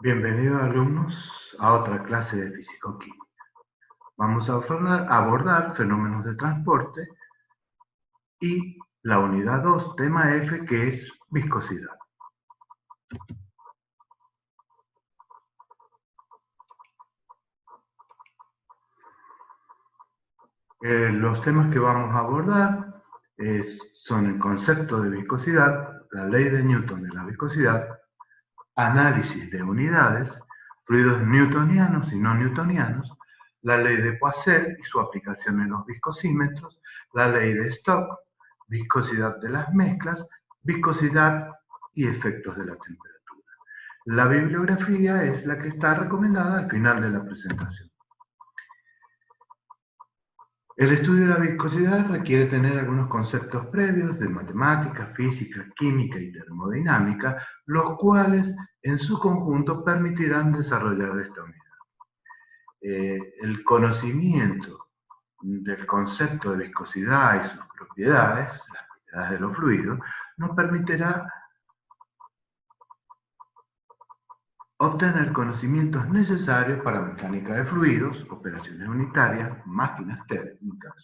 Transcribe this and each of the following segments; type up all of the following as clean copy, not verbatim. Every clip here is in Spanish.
Bienvenidos alumnos a otra clase de Físico-Química. Vamos a abordar fenómenos de transporte y la unidad 2, tema F, que es viscosidad. Los temas que vamos a abordar son el concepto de viscosidad, la ley de Newton de la viscosidad, análisis de unidades, fluidos newtonianos y no newtonianos, la ley de Poiseuille y su aplicación en los viscosímetros, la ley de Stokes, viscosidad de las mezclas, viscosidad y efectos de la temperatura. La bibliografía es la que está recomendada al final de la presentación. El estudio de la viscosidad requiere tener algunos conceptos previos de matemática, física, química y termodinámica, los cuales en su conjunto permitirán desarrollar esta unidad. El conocimiento del concepto de viscosidad y sus propiedades, las propiedades de los fluidos, nos permitirá obtener conocimientos necesarios para mecánica de fluidos, operaciones unitarias, máquinas térmicas,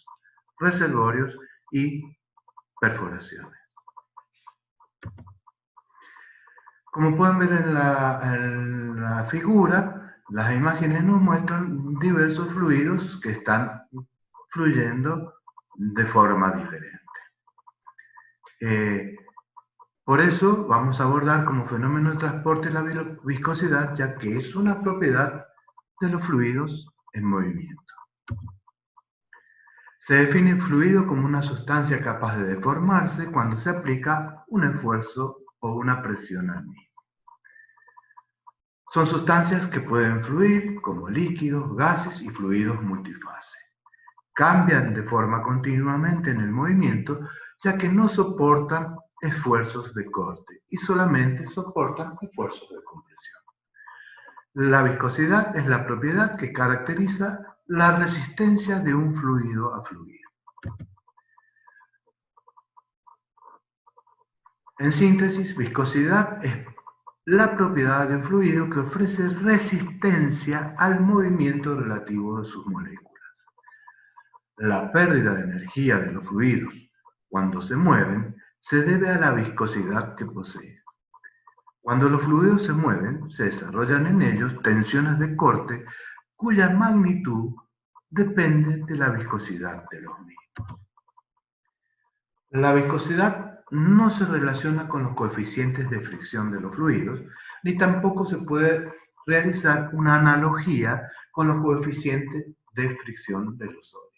reservorios y perforaciones. Como pueden ver en la figura, las imágenes nos muestran diversos fluidos que están fluyendo de forma diferente. Por eso vamos a abordar como fenómeno de transporte la viscosidad, ya que es una propiedad de los fluidos en movimiento. Se define el fluido como una sustancia capaz de deformarse cuando se aplica un esfuerzo o una presión al mismo. Son sustancias que pueden fluir como líquidos, gases y fluidos multifase. Cambian de forma continuamente en el movimiento, ya que no soportan esfuerzos de corte y solamente soportan esfuerzos de compresión. La viscosidad es la propiedad que caracteriza la resistencia de un fluido a fluir. En síntesis, viscosidad es la propiedad de un fluido que ofrece resistencia al movimiento relativo de sus moléculas. La pérdida de energía de los fluidos cuando se mueven se debe a la viscosidad que poseen. Cuando los fluidos se mueven, se desarrollan en ellos tensiones de corte cuya magnitud depende de la viscosidad de los mismos. La viscosidad no se relaciona con los coeficientes de fricción de los fluidos, ni tampoco se puede realizar una analogía con los coeficientes de fricción de los sólidos.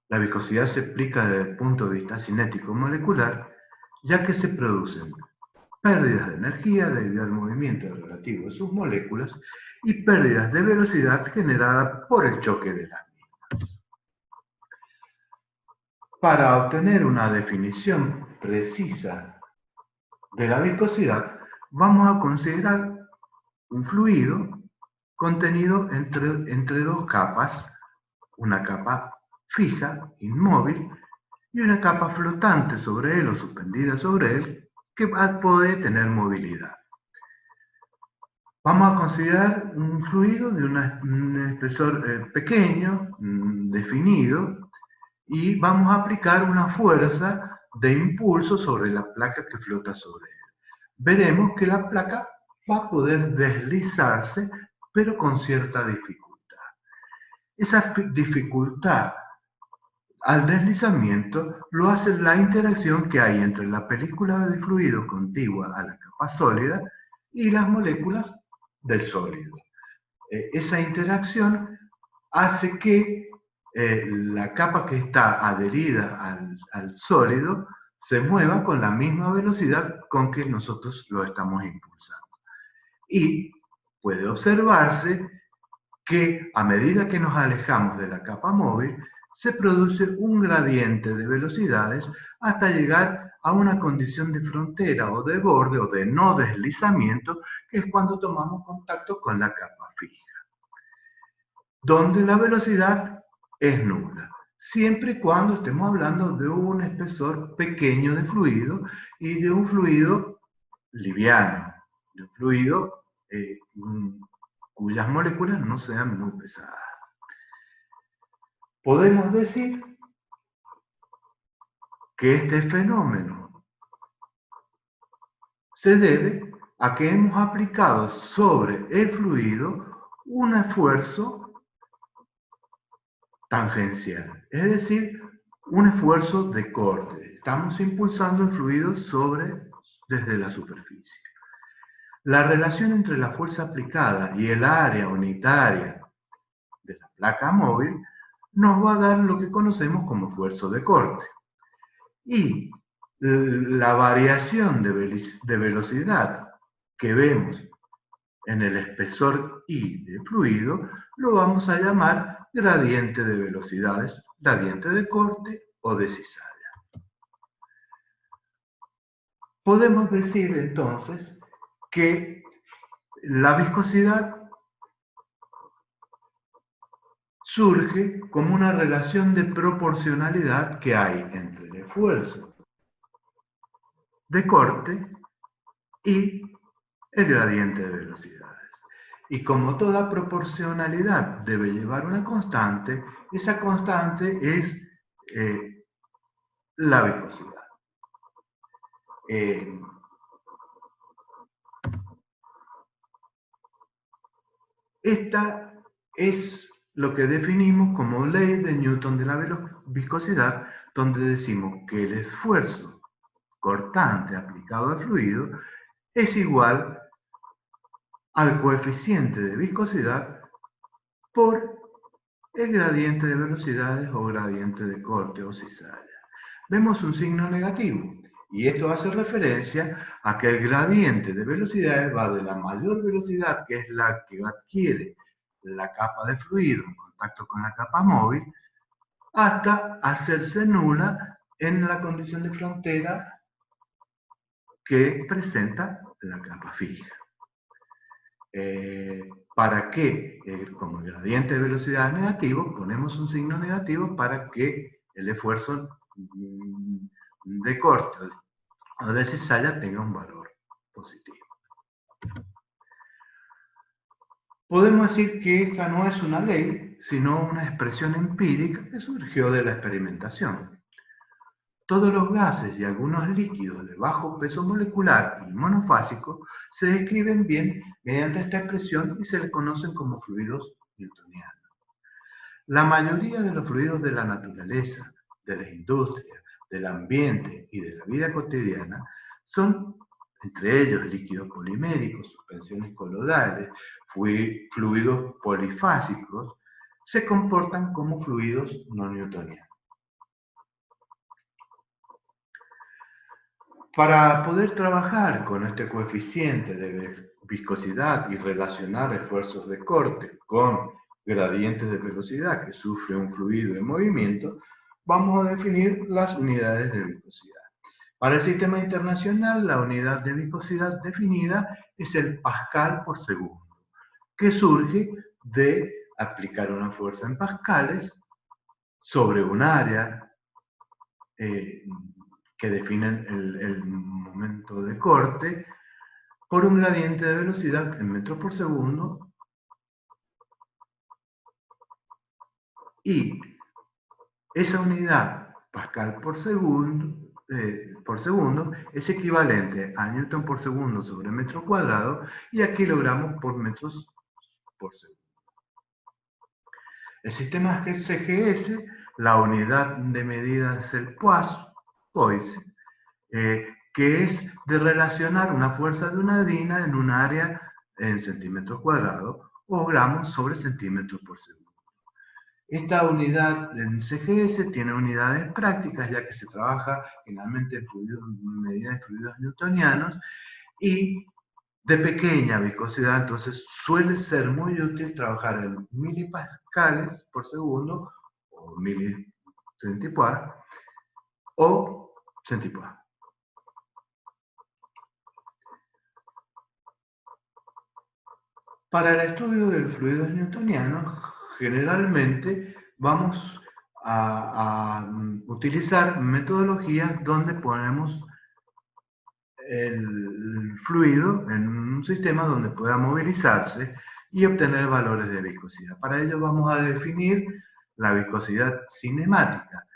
La viscosidad se explica desde el punto de vista cinético molecular, ya que se producen pérdidas de energía debido al movimiento relativo de sus moléculas y pérdidas de velocidad generadas por el choque de las mismas. Para obtener una definición precisa de la viscosidad, vamos a considerar un fluido contenido entre dos capas, una capa fija, inmóvil, y una capa flotante sobre él o suspendida sobre él, que puede tener movilidad. Vamos a considerar un fluido de un espesor pequeño, definido, y vamos a aplicar una fuerza de impulso sobre la placa que flota sobre él. Veremos que la placa va a poder deslizarse, pero con cierta dificultad. Esa dificultad al deslizamiento lo hace la interacción que hay entre la película de fluido contigua a la capa sólida y las moléculas del sólido. Esa interacción hace que la capa que está adherida al sólido se mueva con la misma velocidad con que nosotros lo estamos impulsando. Y puede observarse que a medida que nos alejamos de la capa móvil, se produce un gradiente de velocidades hasta llegar a una condición de frontera o de borde o de no deslizamiento, que es cuando tomamos contacto con la capa fija, donde la velocidad es nula, siempre y cuando estemos hablando de un espesor pequeño de fluido y de un fluido liviano. de un fluido cuyas moléculas no sean muy pesadas. Podemos decir que este fenómeno se debe a que hemos aplicado sobre el fluido un esfuerzo tangencial, es decir, un esfuerzo de corte. Estamos impulsando el fluido desde la superficie. La relación entre la fuerza aplicada y el área unitaria de la placa móvil nos va a dar lo que conocemos como esfuerzo de corte. Y la variación de velocidad que vemos en el espesor I del fluido lo vamos a llamar gradiente de velocidades, gradiente de corte o de cizalla. Podemos decir entonces que la viscosidad surge como una relación de proporcionalidad que hay entre el esfuerzo de corte y el gradiente de velocidades. Y como toda proporcionalidad debe llevar una constante, esa constante es la viscosidad. Esta es lo que definimos como ley de Newton de la viscosidad, donde decimos que el esfuerzo cortante aplicado al fluido es igual al coeficiente de viscosidad por el gradiente de velocidades o gradiente de corte o cizalla. Vemos un signo negativo y esto hace referencia a que el gradiente de velocidades va de la mayor velocidad, que es la que adquiere la capa de fluido en contacto con la capa móvil, hasta hacerse nula en la condición de frontera que presenta la capa fija. ¿Para qué? Como el gradiente de velocidad es negativo, ponemos un signo negativo para que el esfuerzo de corte o de cizalla tenga un valor positivo. Podemos decir que esta no es una ley, sino una expresión empírica que surgió de la experimentación. Todos los gases y algunos líquidos de bajo peso molecular y monofásico se describen bien mediante esta expresión y se les conocen como fluidos newtonianos. La mayoría de los fluidos de la naturaleza, de la industria, del ambiente y de la vida cotidiana son, entre ellos, líquidos poliméricos, suspensiones coloidales, fluidos polifásicos, se comportan como fluidos no newtonianos. Para poder trabajar con este coeficiente de viscosidad y relacionar esfuerzos de corte con gradientes de velocidad que sufre un fluido en movimiento, vamos a definir las unidades de viscosidad. Para el sistema internacional, la unidad de viscosidad definida es el pascal por segundo, que surge de aplicar una fuerza en pascales sobre un área que definen el momento de corte por un gradiente de velocidad en metros por segundo y esa unidad pascal por segundo es equivalente a newton por segundo sobre metro cuadrado y a kilogramos por metros por segundo. El sistema CGS, la unidad de medida es el Poise, que es de relacionar una fuerza de una dina en un área en centímetros cuadrados o gramos sobre centímetros por segundo. Esta unidad en CGS tiene unidades prácticas, ya que se trabaja generalmente en medida de fluidos newtonianos y de pequeña viscosidad, entonces suele ser muy útil trabajar en milipascales por segundo o milicentipoise o centipoise. Para el estudio de los fluidos newtonianos, generalmente vamos a utilizar metodologías donde ponemos el fluido en un sistema donde pueda movilizarse y obtener valores de viscosidad. Para ello vamos a definir la viscosidad cinemática,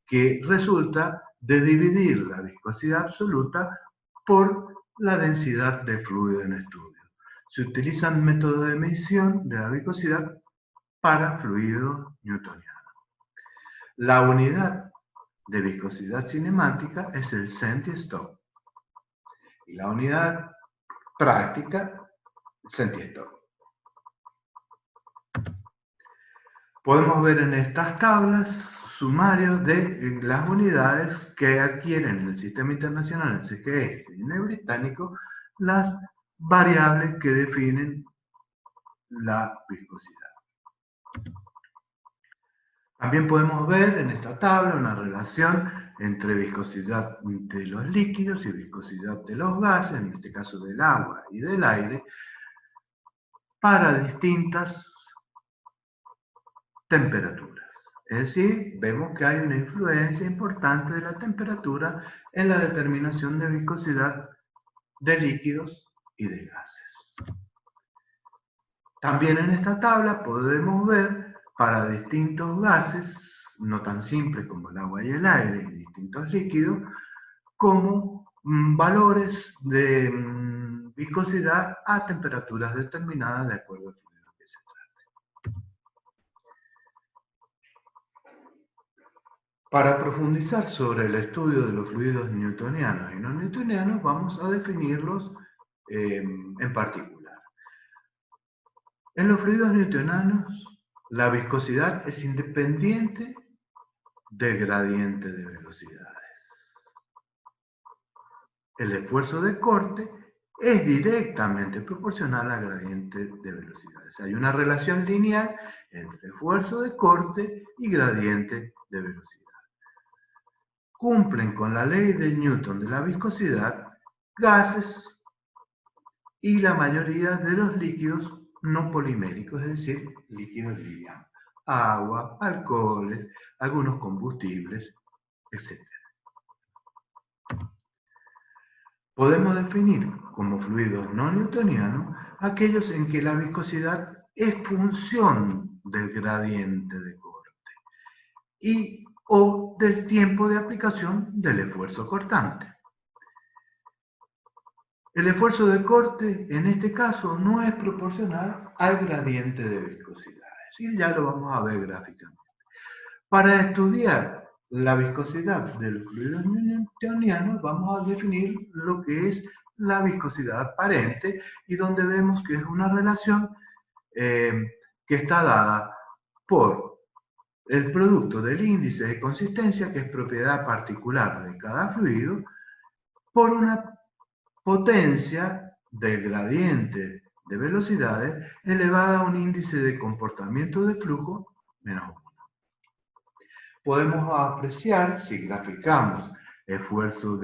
que resulta de dividir la viscosidad absoluta por la densidad de fluido en estudio. Se utilizan métodos de medición de la viscosidad para fluido newtoniano. La unidad de viscosidad cinemática es el centistock y la unidad práctica, centistock. Podemos ver en estas tablas sumarios de las unidades que adquieren en el Sistema Internacional, el CGS y en el británico, las variables que definen la viscosidad. También podemos ver en esta tabla una relación entre viscosidad de los líquidos y viscosidad de los gases, en este caso del agua y del aire, para distintas temperaturas. Es decir, vemos que hay una influencia importante de la temperatura en la determinación de viscosidad de líquidos y de gases. También en esta tabla podemos ver para distintos gases, no tan simples como el agua y el aire, y distintos líquidos, como valores de viscosidad a temperaturas determinadas de acuerdo al fluido que se trate. Para profundizar sobre el estudio de los fluidos newtonianos y no newtonianos, vamos a definirlos en particular. En los fluidos newtonianos, la viscosidad es independiente del gradiente de velocidades. El esfuerzo de corte es directamente proporcional al gradiente de velocidades. Hay una relación lineal entre esfuerzo de corte y gradiente de velocidad. Cumplen con la ley de Newton de la viscosidad gases y la mayoría de los líquidos no poliméricos, es decir, líquidos livianos, agua, alcoholes, algunos combustibles, etc. Podemos definir como fluidos no newtonianos aquellos en que la viscosidad es función del gradiente de corte y o del tiempo de aplicación del esfuerzo cortante. El esfuerzo de corte, en este caso, no es proporcional al gradiente de viscosidades, y ya lo vamos a ver gráficamente. Para estudiar la viscosidad del fluido newtoniano, vamos a definir lo que es la viscosidad aparente, y donde vemos que es una relación que está dada por el producto del índice de consistencia, que es propiedad particular de cada fluido, por una potencia del gradiente de velocidades elevada a un índice de comportamiento de flujo menos 1. Podemos apreciar, si graficamos esfuerzo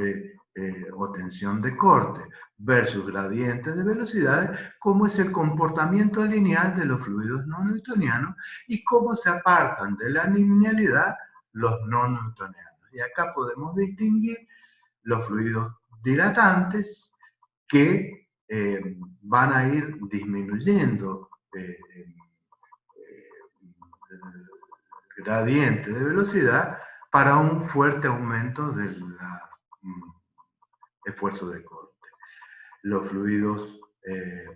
o tensión de corte versus gradiente de velocidades, cómo es el comportamiento lineal de los fluidos no newtonianos y cómo se apartan de la linealidad los no newtonianos. Y acá podemos distinguir los fluidos dilatantes que van a ir disminuyendo el gradiente de velocidad para un fuerte aumento del esfuerzo de corte. Los fluidos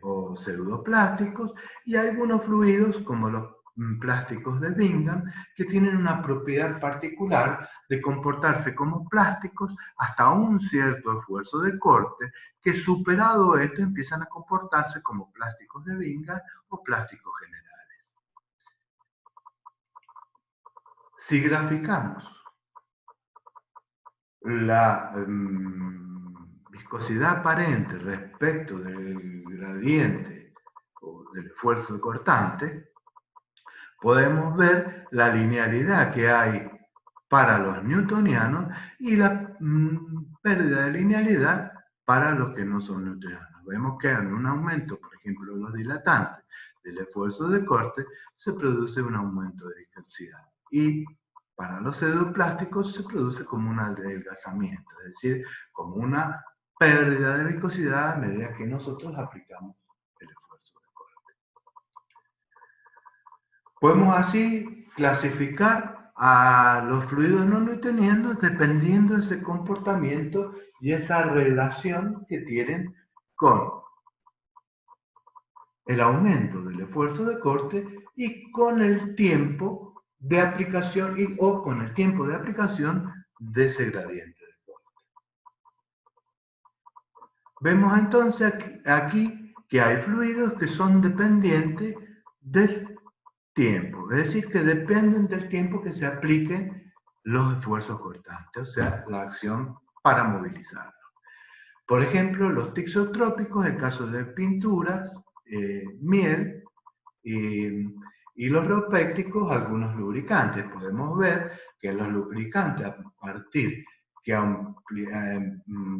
o pseudoplásticos y algunos fluidos como los plásticos de Bingham que tienen una propiedad particular de comportarse como plásticos hasta un cierto esfuerzo de corte, que superado esto empiezan a comportarse como plásticos de Bingham o plásticos generales. Si graficamos la viscosidad aparente respecto del gradiente o del esfuerzo cortante, podemos ver la linealidad que hay para los newtonianos y la pérdida de linealidad para los que no son newtonianos. Vemos que en un aumento, por ejemplo, los dilatantes del esfuerzo de corte, se produce un aumento de viscosidad. Y para los pseudoplásticos se produce como un adelgazamiento, es decir, como una pérdida de viscosidad a medida que nosotros aplicamos el esfuerzo de corte. Podemos así clasificar a los fluidos no newtonianos dependiendo de ese comportamiento y esa relación que tienen con el aumento del esfuerzo de corte y con el tiempo de aplicación o con el tiempo de aplicación de ese gradiente de corte. Vemos entonces aquí que hay fluidos que son dependientes del tiempo, es decir, que dependen del tiempo que se apliquen los esfuerzos cortantes, o sea, la acción para movilizarlos. Por ejemplo, los tixotrópicos, en caso de pinturas, miel y los reopécticos, algunos lubricantes. Podemos ver que los lubricantes, a partir que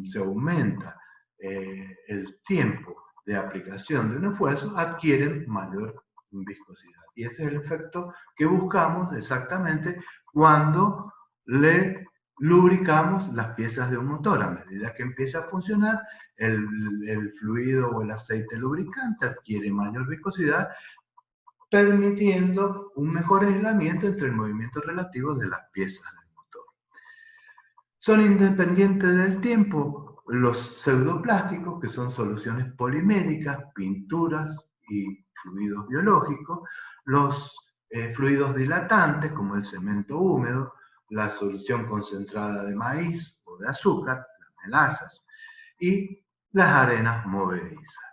se aumenta el tiempo de aplicación de un esfuerzo, adquieren mayor viscosidad. Y ese es el efecto que buscamos exactamente cuando le lubricamos las piezas de un motor. A medida que empieza a funcionar, el fluido o el aceite lubricante adquiere mayor viscosidad, permitiendo un mejor aislamiento entre el movimiento relativo de las piezas del motor. Son independientes del tiempo los pseudoplásticos, que son soluciones poliméricas, pinturas y fluidos biológicos, los fluidos dilatantes, como el cemento húmedo, la solución concentrada de maíz o de azúcar, las melazas, y las arenas movedizas.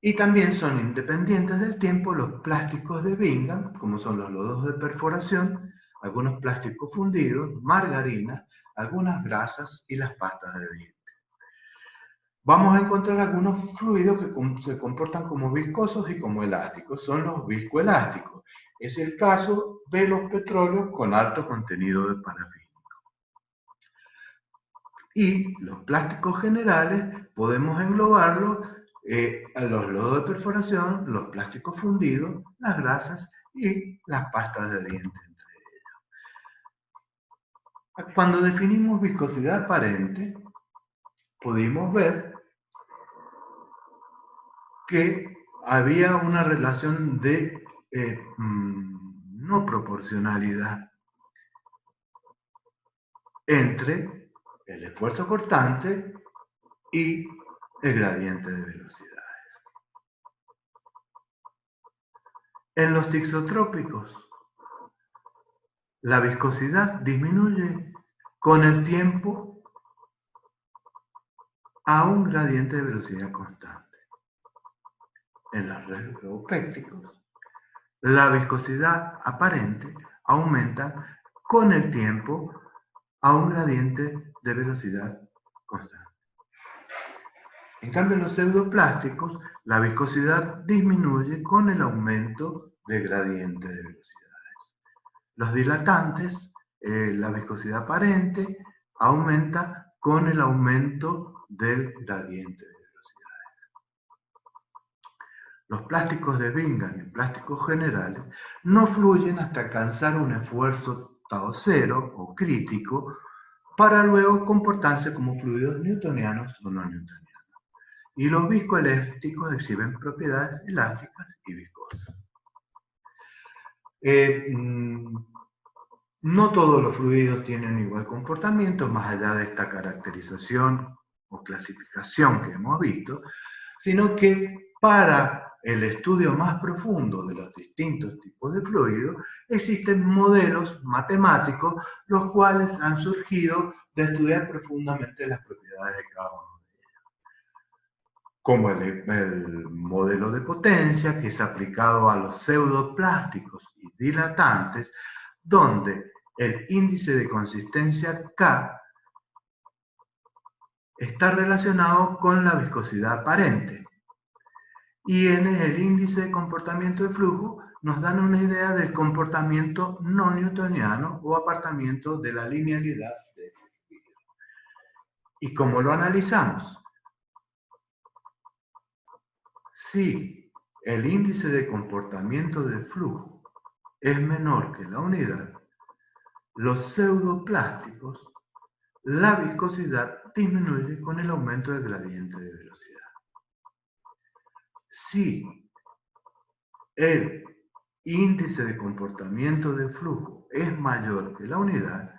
Y también son independientes del tiempo los plásticos de Bingham, como son los lodos de perforación, algunos plásticos fundidos, margarinas, algunas grasas y las pastas de dientes. Vamos a encontrar algunos fluidos que se comportan como viscosos y como elásticos. Son los viscoelásticos. Es el caso de los petróleos con alto contenido de parafínico. Y los plásticos generales podemos englobarlos a los lodos de perforación, los plásticos fundidos, las grasas y las pastas de dientes entre ellos. Cuando definimos viscosidad aparente, pudimos ver que había una relación de no proporcionalidad entre el esfuerzo cortante y el gradiente de velocidades. En los tixotrópicos, la viscosidad disminuye con el tiempo a un gradiente de velocidad constante. En los reopécticos, la viscosidad aparente aumenta con el tiempo a un gradiente de velocidad constante. En cambio, en los pseudoplásticos, la viscosidad disminuye con el aumento del gradiente de velocidades. Los dilatantes, la viscosidad aparente aumenta con el aumento del gradiente de velocidades. Los plásticos de Bingham y plásticos generales no fluyen hasta alcanzar un esfuerzo tau cero o crítico para luego comportarse como fluidos newtonianos o no newtonianos. Y los viscoelásticos exhiben propiedades elásticas y viscosas. No todos los fluidos tienen igual comportamiento, más allá de esta caracterización o clasificación que hemos visto, sino que para el estudio más profundo de los distintos tipos de fluidos, existen modelos matemáticos los cuales han surgido de estudiar profundamente las propiedades de cada uno de ellos. Como el modelo de potencia, que es aplicado a los pseudoplásticos y dilatantes, donde el índice de consistencia K está relacionado con la viscosidad aparente. Y N es el índice de comportamiento de flujo, nos dan una idea del comportamiento no newtoniano o apartamiento de la linealidad del fluido. ¿Y cómo lo analizamos? Si el índice de comportamiento del flujo es menor que la unidad, los pseudoplásticos la viscosidad disminuye con el aumento del gradiente de velocidad. Si el índice de comportamiento de flujo es mayor que la unidad,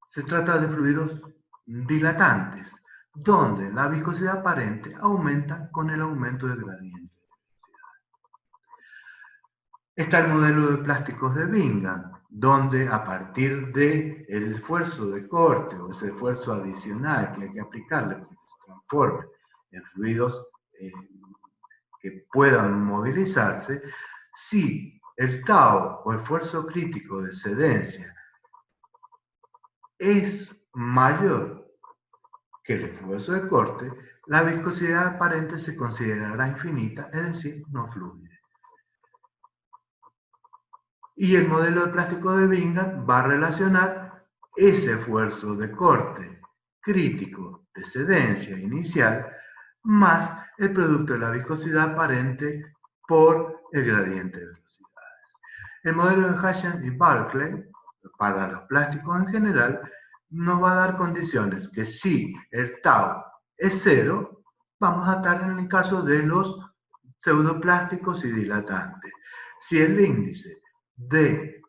se trata de fluidos dilatantes, donde la viscosidad aparente aumenta con el aumento del gradiente de velocidad. Está el modelo de plásticos de Bingham, donde a partir del esfuerzo de corte o ese esfuerzo adicional que hay que aplicarle para que se transforme en fluidos que puedan movilizarse, si el tau o esfuerzo crítico de excedencia es mayor que el esfuerzo de corte, la viscosidad aparente se considerará infinita, es decir, no fluye. Y el modelo de plástico de Bingham va a relacionar ese esfuerzo de corte crítico de excedencia inicial más el producto de la viscosidad aparente por el gradiente de velocidades. El modelo de Hasham y Barclay, para los plásticos en general, nos va a dar condiciones que si el tau es cero, vamos a estar en el caso de los pseudoplásticos y dilatantes. Si el índice de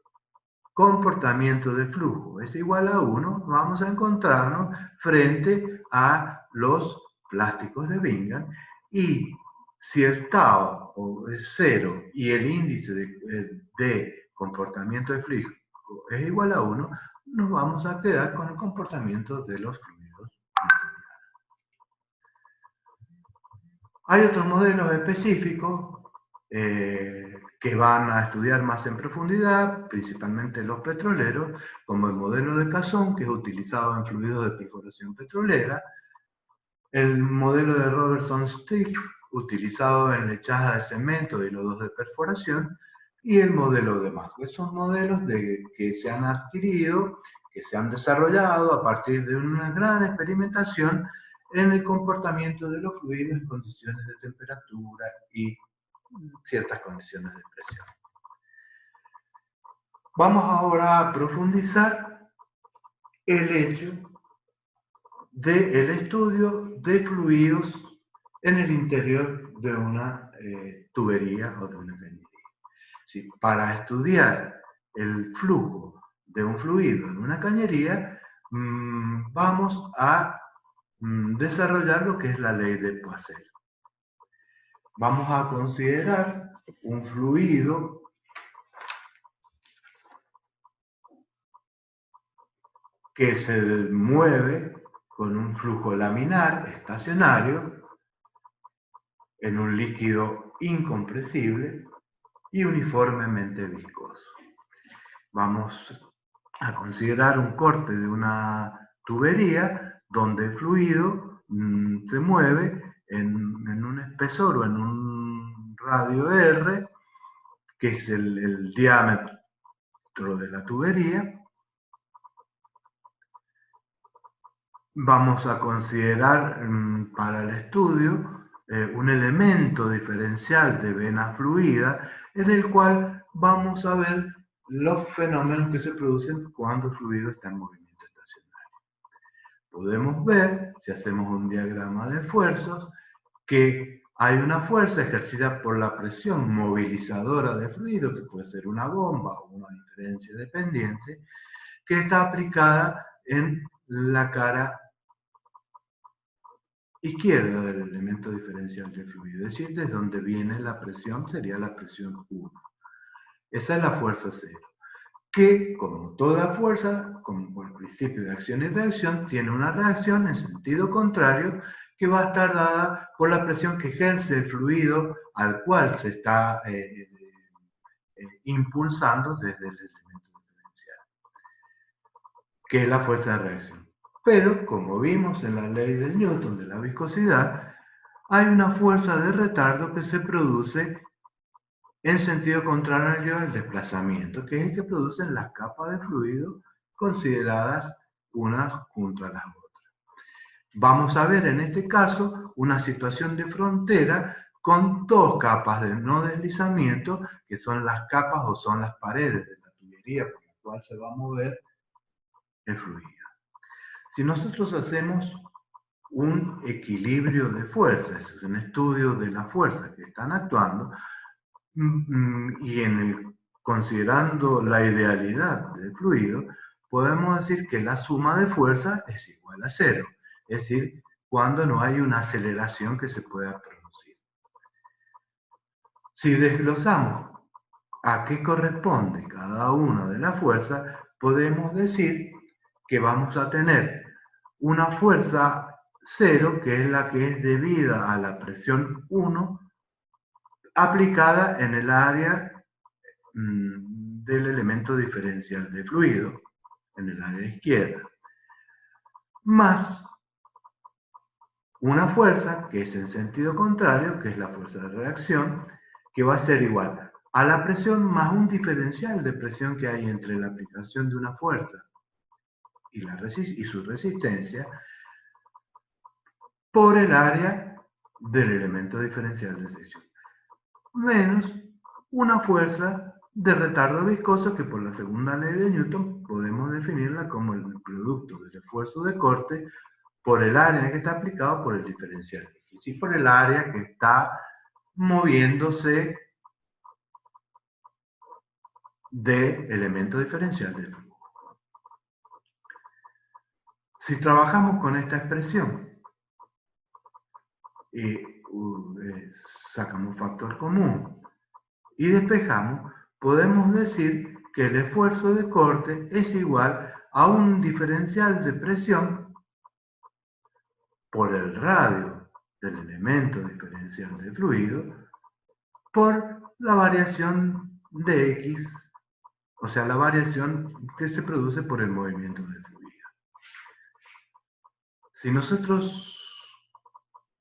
comportamiento de flujo es igual a 1, vamos a encontrarnos frente a los plásticos de Bingham, y si el tau es 0 y el índice de comportamiento de flujo es igual a 1, nos vamos a quedar con el comportamiento de los fluidos. Hay otros modelos específicos que van a estudiar más en profundidad, principalmente los petroleros, como el modelo de Casson, que es utilizado en fluidos de perforación petrolera, el modelo de Robertson-Stick, utilizado en lechaza de cemento y lodos de perforación, y el modelo de Maxwell. Son modelos que se han adquirido, que se han desarrollado a partir de una gran experimentación en el comportamiento de los fluidos en condiciones de temperatura y ciertas condiciones de presión. Vamos ahora a profundizar el hecho del estudio de fluidos en el interior de una tubería o de una cañería. ¿Sí? Para estudiar el flujo de un fluido en una cañería, vamos a desarrollar lo que es la ley de Poiseuille. Vamos a considerar un fluido que se mueve con un flujo laminar estacionario en un líquido incompresible y uniformemente viscoso. Vamos a considerar un corte de una tubería donde el fluido se mueve en un espesor o en un radio R, que es el diámetro de la tubería. Vamos a considerar para el estudio un elemento diferencial de vena fluida en el cual vamos a ver los fenómenos que se producen cuando el fluido está en movimiento estacionario. Podemos ver, si hacemos un diagrama de esfuerzos, que hay una fuerza ejercida por la presión movilizadora de fluido, que puede ser una bomba o una diferencia dependiente, que está aplicada en la cara izquierda del elemento diferencial de fluido, es decir, desde donde viene la presión sería la presión 1. Esa es la fuerza cero, que como toda fuerza, como por principio de acción y reacción, tiene una reacción en sentido contrario que va a estar dada por la presión que ejerce el fluido al cual se está impulsando desde el elemento diferencial, que es la fuerza de reacción. Pero, como vimos en la ley de Newton de la viscosidad, hay una fuerza de retardo que se produce en sentido contrario al desplazamiento, que es el que producen las capas de fluido consideradas unas junto a las otras. Vamos a ver en este caso una situación de frontera con dos capas de no deslizamiento, que son las capas o son las paredes de la tubería por la cual se va a mover el fluido. Si nosotros hacemos un equilibrio de fuerzas, un estudio de las fuerzas que están actuando, y considerando la idealidad del fluido, podemos decir que la suma de fuerzas es igual a cero, es decir, cuando no hay una aceleración que se pueda producir. Si desglosamos a qué corresponde cada una de las fuerzas, podemos decir que vamos a tener una fuerza cero, que es la que es debida a la presión 1, aplicada en el área del elemento diferencial de fluido, en el área izquierda, más una fuerza que es en sentido contrario, que es la fuerza de reacción, que va a ser igual a la presión más un diferencial de presión que hay entre la aplicación de una fuerza y su resistencia por el área del elemento diferencial de sección, menos una fuerza de retardo viscoso que por la segunda ley de Newton podemos definirla como el producto del esfuerzo de corte por el área en que está aplicado por el diferencial, es decir, por el área que está moviéndose de elemento diferencial del flujo. Si trabajamos con esta expresión y sacamos factor común y despejamos, podemos decir que el esfuerzo de corte es igual a un diferencial de presión por el radio del elemento diferencial de fluido por la variación de X, o sea, la variación que se produce por el movimiento del fluido. Si nosotros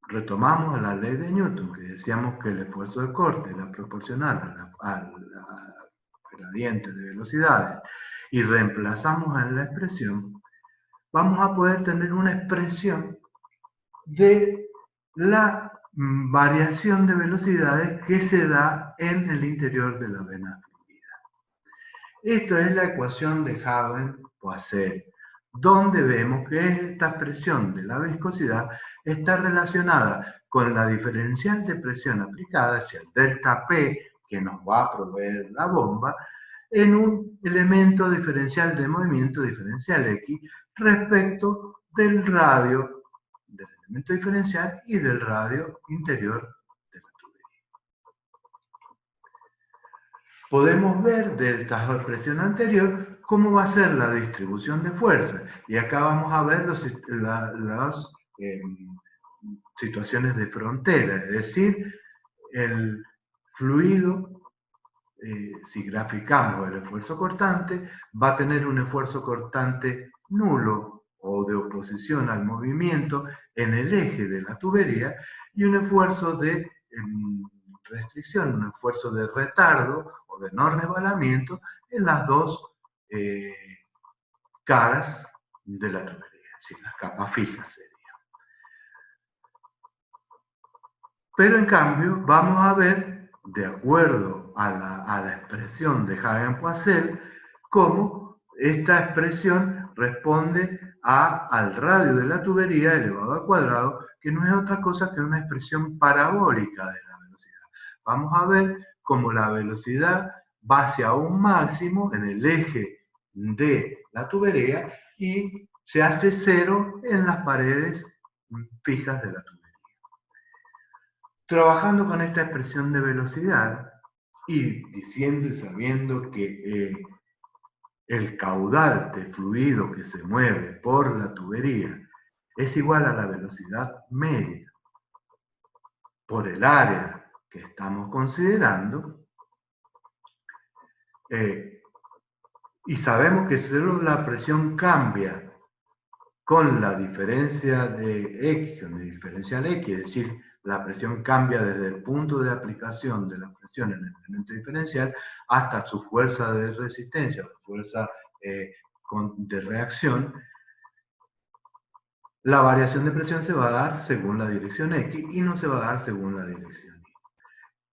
retomamos la ley de Newton, que decíamos que el esfuerzo de corte era proporcional al gradiente de velocidades, y reemplazamos en la expresión, vamos a poder tener una expresión de la variación de velocidades que se da en el interior de la vena fluida. Esto es la ecuación de Hagen-Poiseuille, donde vemos que esta expresión de la viscosidad está relacionada con la diferencial de presión aplicada hacia el delta P, que nos va a proveer la bomba, en un elemento diferencial de movimiento diferencial X respecto del radio del elemento diferencial y del radio interior de la tubería. Podemos ver del caso de presión anterior cómo va a ser la distribución de fuerza, y acá vamos a ver las situaciones de frontera, es decir, el fluido, si graficamos el esfuerzo cortante, va a tener un esfuerzo cortante nulo o de oposición al movimiento en el eje de la tubería, y un esfuerzo de restricción, un esfuerzo de retardo o de no resbalamiento en las dos caras de la tubería, es decir, las capas fijas serían. Pero en cambio vamos a ver, de acuerdo a la expresión de Hagen-Poiseuille, cómo esta expresión responde al radio de la tubería elevado al cuadrado, que no es otra cosa que una expresión parabólica de la velocidad. Vamos a ver cómo la velocidad va hacia un máximo en el eje de la tubería y se hace cero en las paredes fijas de la tubería. Trabajando con esta expresión de velocidad y diciendo y sabiendo que el caudal de fluido que se mueve por la tubería es igual a la velocidad media por el área que estamos considerando, y sabemos que solo la presión cambia con la diferencia de X, con el diferencial X, es decir, la presión cambia desde el punto de aplicación de la presión en el elemento diferencial hasta su fuerza de resistencia o fuerza de reacción. La variación de presión se va a dar según la dirección X y no se va a dar según la dirección Y.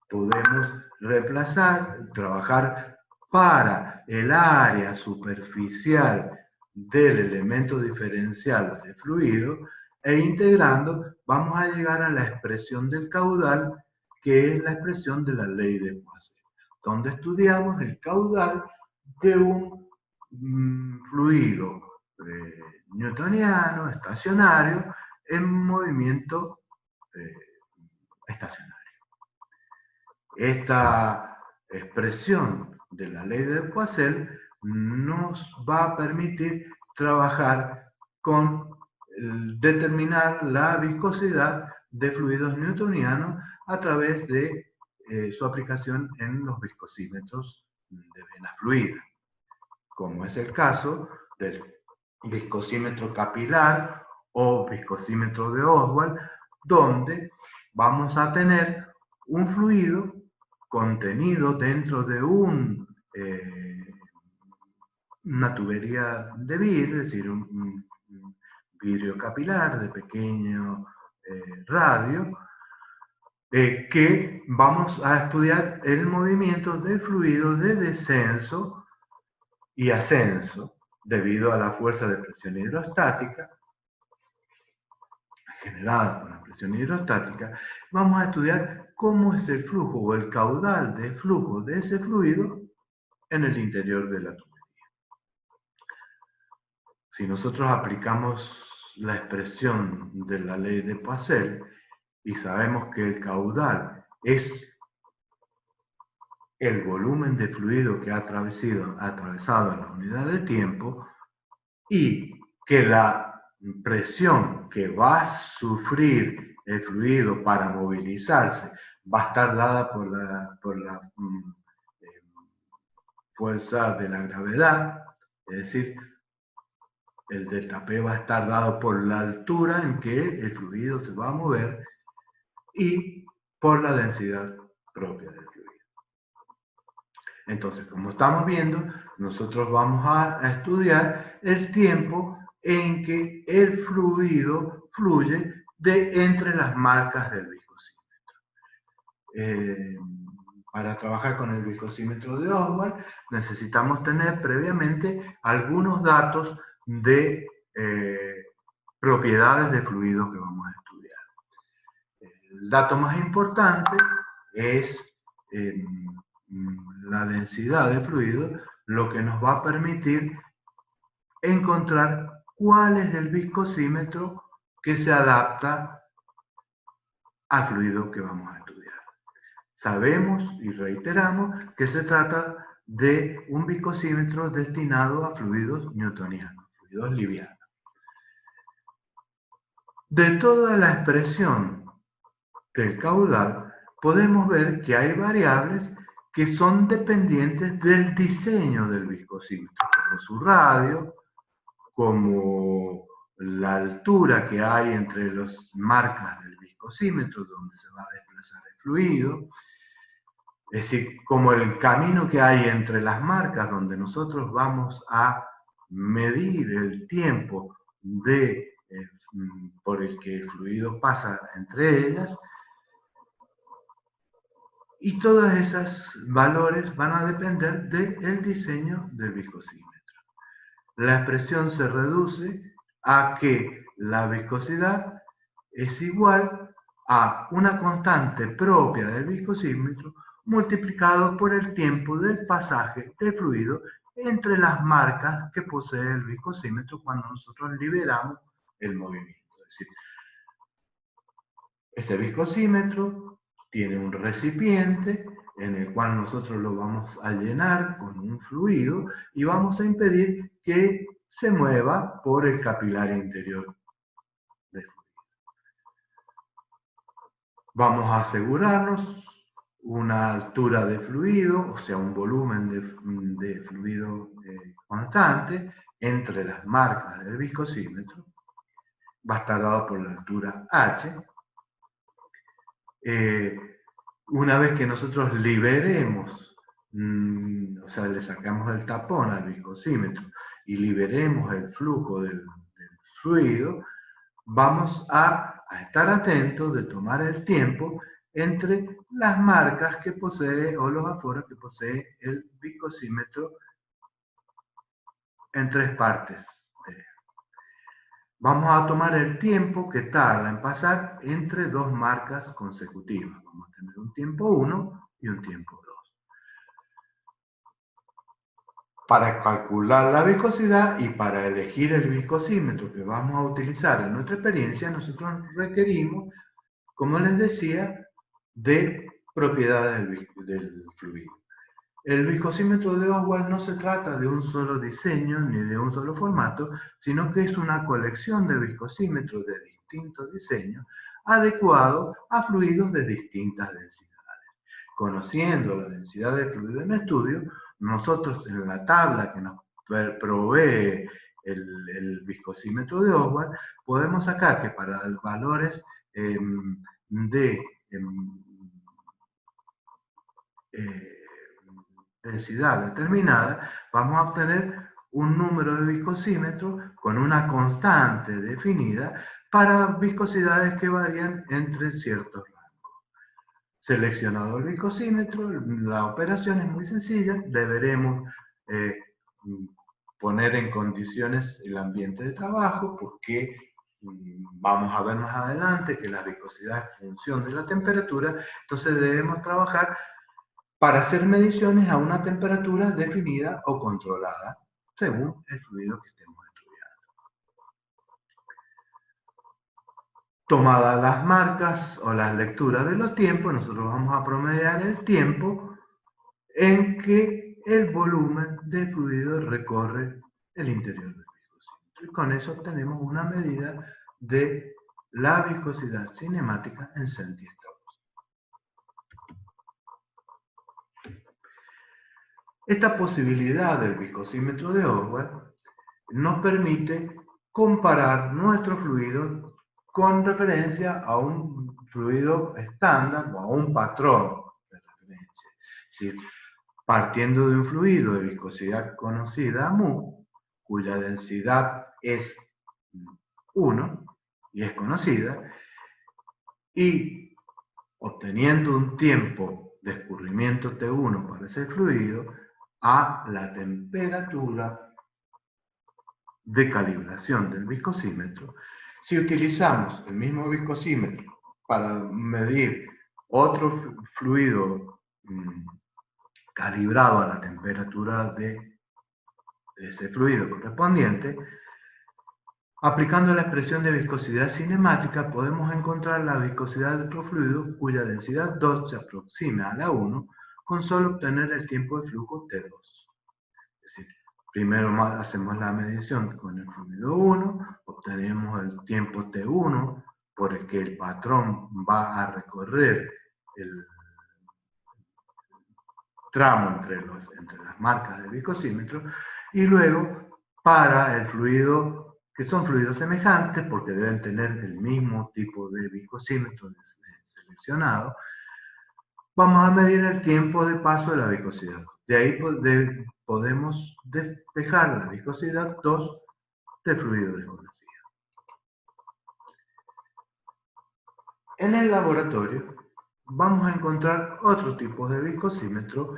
Podemos reemplazar, trabajar para el área superficial del elemento diferencial de fluido e integrando vamos a llegar a la expresión del caudal, que es la expresión de la ley de Poiseuille, donde estudiamos el caudal de un fluido newtoniano, estacionario, en movimiento estacionario. Esta expresión de la ley de Poiseuille nos va a permitir trabajar con determinar la viscosidad de fluidos newtonianos a través de su aplicación en los viscosímetros de vena fluida, como es el caso del viscosímetro capilar o viscosímetro de Oswald, donde vamos a tener un fluido contenido dentro de una tubería de vidrio, es decir, un vidrio capilar de pequeño radio, que vamos a estudiar el movimiento del fluido de descenso y ascenso debido a la fuerza de presión hidrostática generada por la presión hidrostática. Vamos a estudiar cómo es el flujo o el caudal de flujo de ese fluido en el interior de la tubería. Si nosotros aplicamos la expresión de la ley de Poiseuille y sabemos que el caudal es el volumen de fluido que ha atravesado la unidad de tiempo y que la presión que va a sufrir el fluido para movilizarse va a estar dada por la fuerza de la gravedad, es decir, el delta P va a estar dado por la altura en que el fluido se va a mover y por la densidad propia del fluido. Entonces, como estamos viendo, nosotros vamos a estudiar el tiempo en que el fluido fluye entre las marcas del viscosímetro. Para trabajar con el viscosímetro de Oswald necesitamos tener previamente algunos datos de propiedades de fluido que vamos a estudiar. El dato más importante es la densidad de fluido, lo que nos va a permitir encontrar cuál es el viscosímetro que se adapta al fluido que vamos a estudiar. Sabemos y reiteramos que se trata de un viscosímetro destinado a fluidos newtonianos, fluidos livianos. De toda la expresión del caudal, podemos ver que hay variables que son dependientes del diseño del viscosímetro, como su radio, como la altura que hay entre las marcas del viscosímetro donde se va a desplazar el fluido, es decir, como el camino que hay entre las marcas donde nosotros vamos a medir el tiempo por el que el fluido pasa entre ellas. Y todos esos valores van a depender del diseño del viscosímetro. La expresión se reduce a que la viscosidad es igual a una constante propia del viscosímetro multiplicado por el tiempo del pasaje de fluido entre las marcas que posee el viscosímetro cuando nosotros liberamos el movimiento. Es decir, este viscosímetro tiene un recipiente en el cual nosotros lo vamos a llenar con un fluido y vamos a impedir que se mueva por el capilar interior del fluido. Vamos a asegurarnos una altura de fluido, o sea, un volumen de fluido constante entre las marcas del viscosímetro. Va a estar dado por la altura H. Una vez que nosotros liberemos, o sea, le sacamos el tapón al viscosímetro y liberemos el flujo del fluido, vamos a estar atentos de tomar el tiempo entre las marcas que posee o los aforos que posee el viscosímetro en tres partes Vamos a tomar el tiempo que tarda en pasar entre dos marcas consecutivas. Vamos a tener un tiempo 1 y un tiempo 2. Para calcular la viscosidad y para elegir el viscosímetro que vamos a utilizar en nuestra experiencia, nosotros requerimos, como les decía, de propiedades del fluido. El viscosímetro de Oswald no se trata de un solo diseño ni de un solo formato, sino que es una colección de viscosímetros de distintos diseños adecuados a fluidos de distintas densidades. Conociendo la densidad de fluido en estudio, nosotros en la tabla que nos provee el viscosímetro de Oswald, podemos sacar que para valores de densidad determinada, vamos a obtener un número de viscosímetros con una constante definida para viscosidades que varían entre ciertos rangos. Seleccionado el viscosímetro, la operación es muy sencilla, deberemos poner en condiciones el ambiente de trabajo, porque vamos a ver más adelante que la viscosidad es función de la temperatura, entonces debemos trabajar para hacer mediciones a una temperatura definida o controlada según el fluido que estemos estudiando. Tomadas las marcas o las lecturas de los tiempos, nosotros vamos a promediar el tiempo en que el volumen de fluido recorre el interior del viscosímetro. Y con eso obtenemos una medida de la viscosidad cinemática en centímetros. Esta posibilidad del viscosímetro de Oswald nos permite comparar nuestro fluido con referencia a un fluido estándar o a un patrón de referencia. Es decir, partiendo de un fluido de viscosidad conocida mu, cuya densidad es 1 y es conocida, y obteniendo un tiempo de escurrimiento T1 para ese fluido, a la temperatura de calibración del viscosímetro. Si utilizamos el mismo viscosímetro para medir otro fluido calibrado a la temperatura de ese fluido correspondiente, aplicando la expresión de viscosidad cinemática, podemos encontrar la viscosidad de otro fluido cuya densidad 2 se aproxima a la 1 con solo obtener el tiempo de flujo T2. Es decir, primero hacemos la medición con el fluido 1, obtenemos el tiempo T1 por el que el patrón va a recorrer el tramo entre las marcas del viscosímetro, y luego para el fluido, que son fluidos semejantes porque deben tener el mismo tipo de viscosímetro seleccionado, vamos a medir el tiempo de paso de la viscosidad. De ahí podemos despejar la viscosidad 2 del fluido desconocido. En el laboratorio vamos a encontrar otros tipos de viscosímetros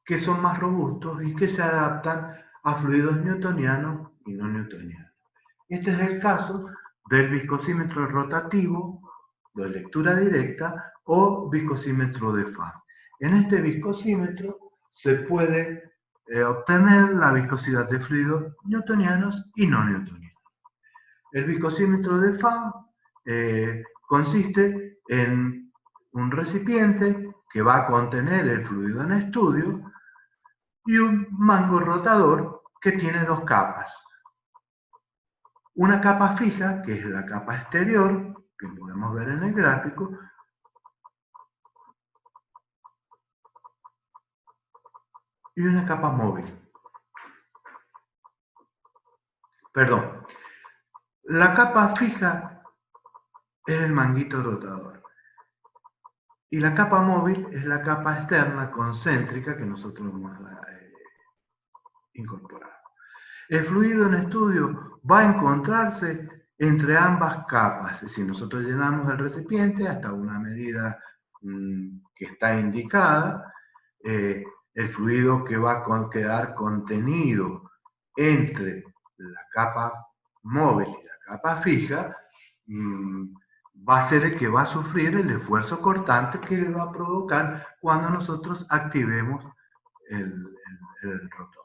que son más robustos y que se adaptan a fluidos newtonianos y no newtonianos. Este es el caso del viscosímetro rotativo de lectura directa o viscosímetro de Fan. En este viscosímetro se puede obtener la viscosidad de fluidos newtonianos y no newtonianos. El viscosímetro de Fan consiste en un recipiente que va a contener el fluido en estudio y un mango rotador que tiene dos capas. Una capa fija, que es la capa exterior, que podemos ver en el gráfico, y una capa móvil. Perdón. La capa fija es el manguito rotador. Y la capa móvil es la capa externa concéntrica que nosotros hemos incorporado. El fluido en estudio va a encontrarse entre ambas capas. Es decir, nosotros llenamos el recipiente hasta una medida que está indicada. El fluido que va a quedar contenido entre la capa móvil y la capa fija va a ser el que va a sufrir el esfuerzo cortante que va a provocar cuando nosotros activemos el rotor.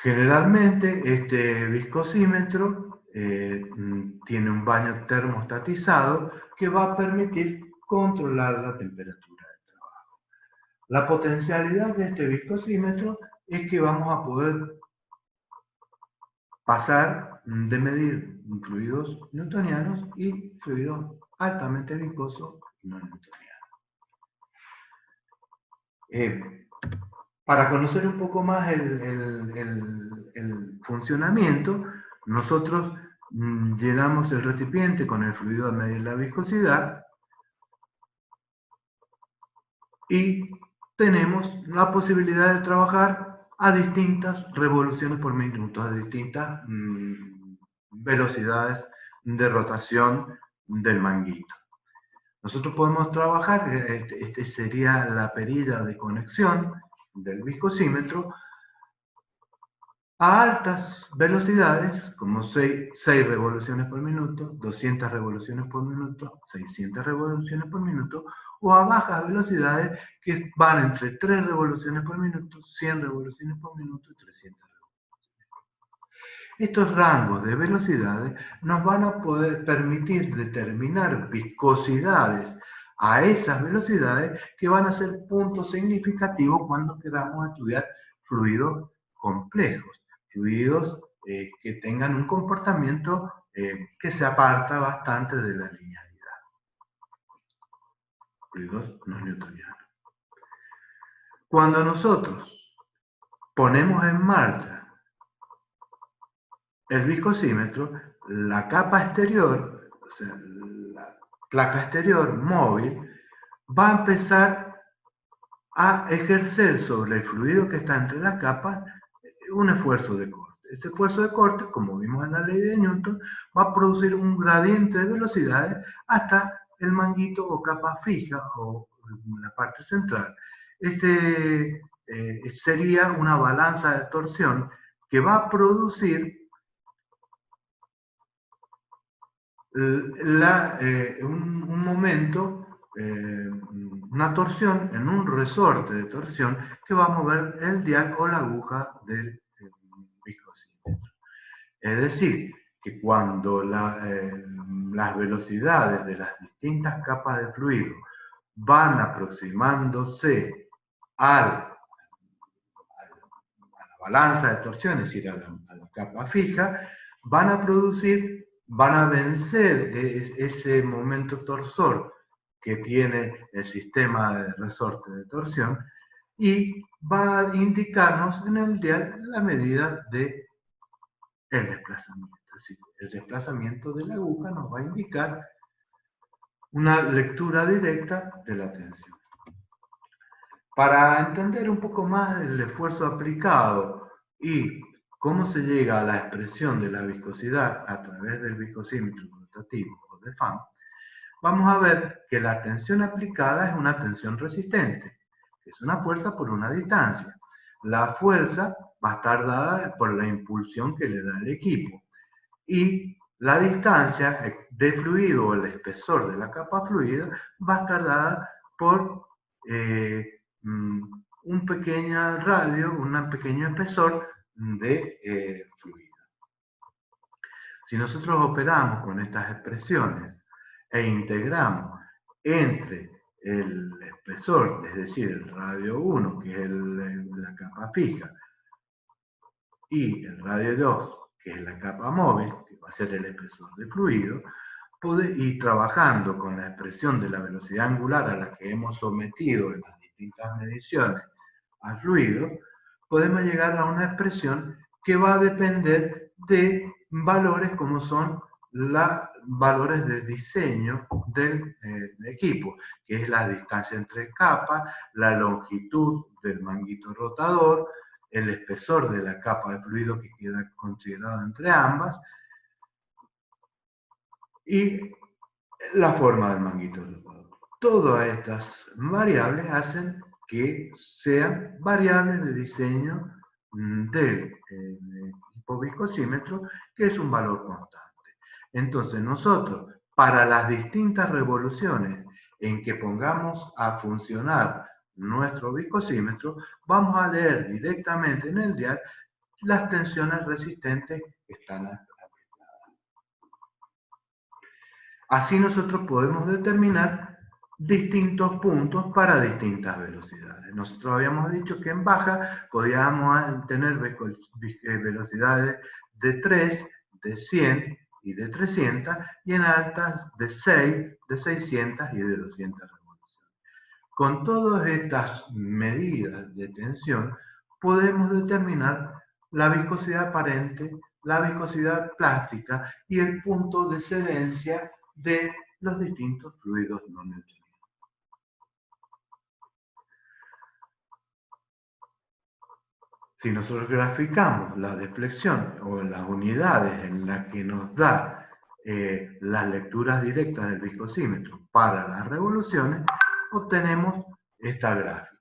Generalmente este viscosímetro tiene un baño termostatizado que va a permitir controlar la temperatura del trabajo. La potencialidad de este viscosímetro es que vamos a poder pasar de medir fluidos newtonianos y fluidos altamente viscosos no newtonianos. Para conocer un poco más el funcionamiento, nosotros llenamos el recipiente con el fluido a medir la viscosidad y tenemos la posibilidad de trabajar a distintas revoluciones por minuto, a distintas velocidades de rotación del manguito. Nosotros podemos trabajar, este sería la perilla de conexión del viscosímetro, a altas velocidades, como 6 revoluciones por minuto, 200 revoluciones por minuto, 600 revoluciones por minuto, o a bajas velocidades que van entre 3 revoluciones por minuto, 100 revoluciones por minuto y 300 revoluciones. Estos rangos de velocidades nos van a poder permitir determinar viscosidades a esas velocidades que van a ser puntos significativos cuando queramos estudiar fluidos complejos. Fluidos que tengan un comportamiento que se aparta bastante de la linealidad. Fluidos no newtonianos. Cuando nosotros ponemos en marcha el viscosímetro, la capa exterior, o sea, la placa exterior móvil, va a empezar a ejercer sobre el fluido que está entre las capas un esfuerzo de corte. Ese esfuerzo de corte, como vimos en la ley de Newton, va a producir un gradiente de velocidades hasta el manguito o capa fija o la parte central. Este sería una balanza de torsión que va a producir un momento, una torsión en un resorte de torsión que va a mover el dial o la aguja del viscosímetro. Es decir, que cuando las velocidades de las distintas capas de fluido van aproximándose a la balanza de torsión, es decir, a la capa fija, van a vencer ese momento torsor que tiene el sistema de resorte de torsión y va a indicarnos en el dial la medida de el desplazamiento. Es decir, el desplazamiento de la aguja nos va a indicar una lectura directa de la tensión. Para entender un poco más el esfuerzo aplicado y cómo se llega a la expresión de la viscosidad a través del viscosímetro rotativo o de FAM, vamos a ver que la tensión aplicada es una tensión resistente, que es una fuerza por una distancia. La fuerza va a estar dada por la impulsión que le da el equipo. Y la distancia de fluido o el espesor de la capa fluida va a estar dada por un pequeño radio, un pequeño espesor de fluido. Si nosotros operamos con estas expresiones e integramos entre el espesor, es decir, el radio 1, que es la capa fija, y el radio 2, que es la capa móvil, que va a ser el espesor de fluido, y trabajando con la expresión de la velocidad angular a la que hemos sometido en las distintas mediciones al fluido, podemos llegar a una expresión que va a depender de valores como son los valores de diseño del equipo, que es la distancia entre capas, la longitud del manguito rotador, el espesor de la capa de fluido que queda considerado entre ambas y la forma del manguito rotador. Todas estas variables hacen que sean variables de diseño del tipo viscosímetro, que es un valor constante. Entonces nosotros, para las distintas revoluciones en que pongamos a funcionar nuestro viscosímetro, vamos a leer directamente en el dial las tensiones resistentes que están aplicadas. Así nosotros podemos determinar distintos puntos para distintas velocidades. Nosotros habíamos dicho que en baja podíamos tener velocidades de 3, de 100 y de 300, y en altas de 6, de 600 y de 200 revoluciones. Con todas estas medidas de tensión podemos determinar la viscosidad aparente, la viscosidad plástica y el punto de cedencia de los distintos fluidos no newtonianos. Si nosotros graficamos la deflexión o las unidades en las que nos da las lecturas directas del viscosímetro para las revoluciones, obtenemos esta gráfica.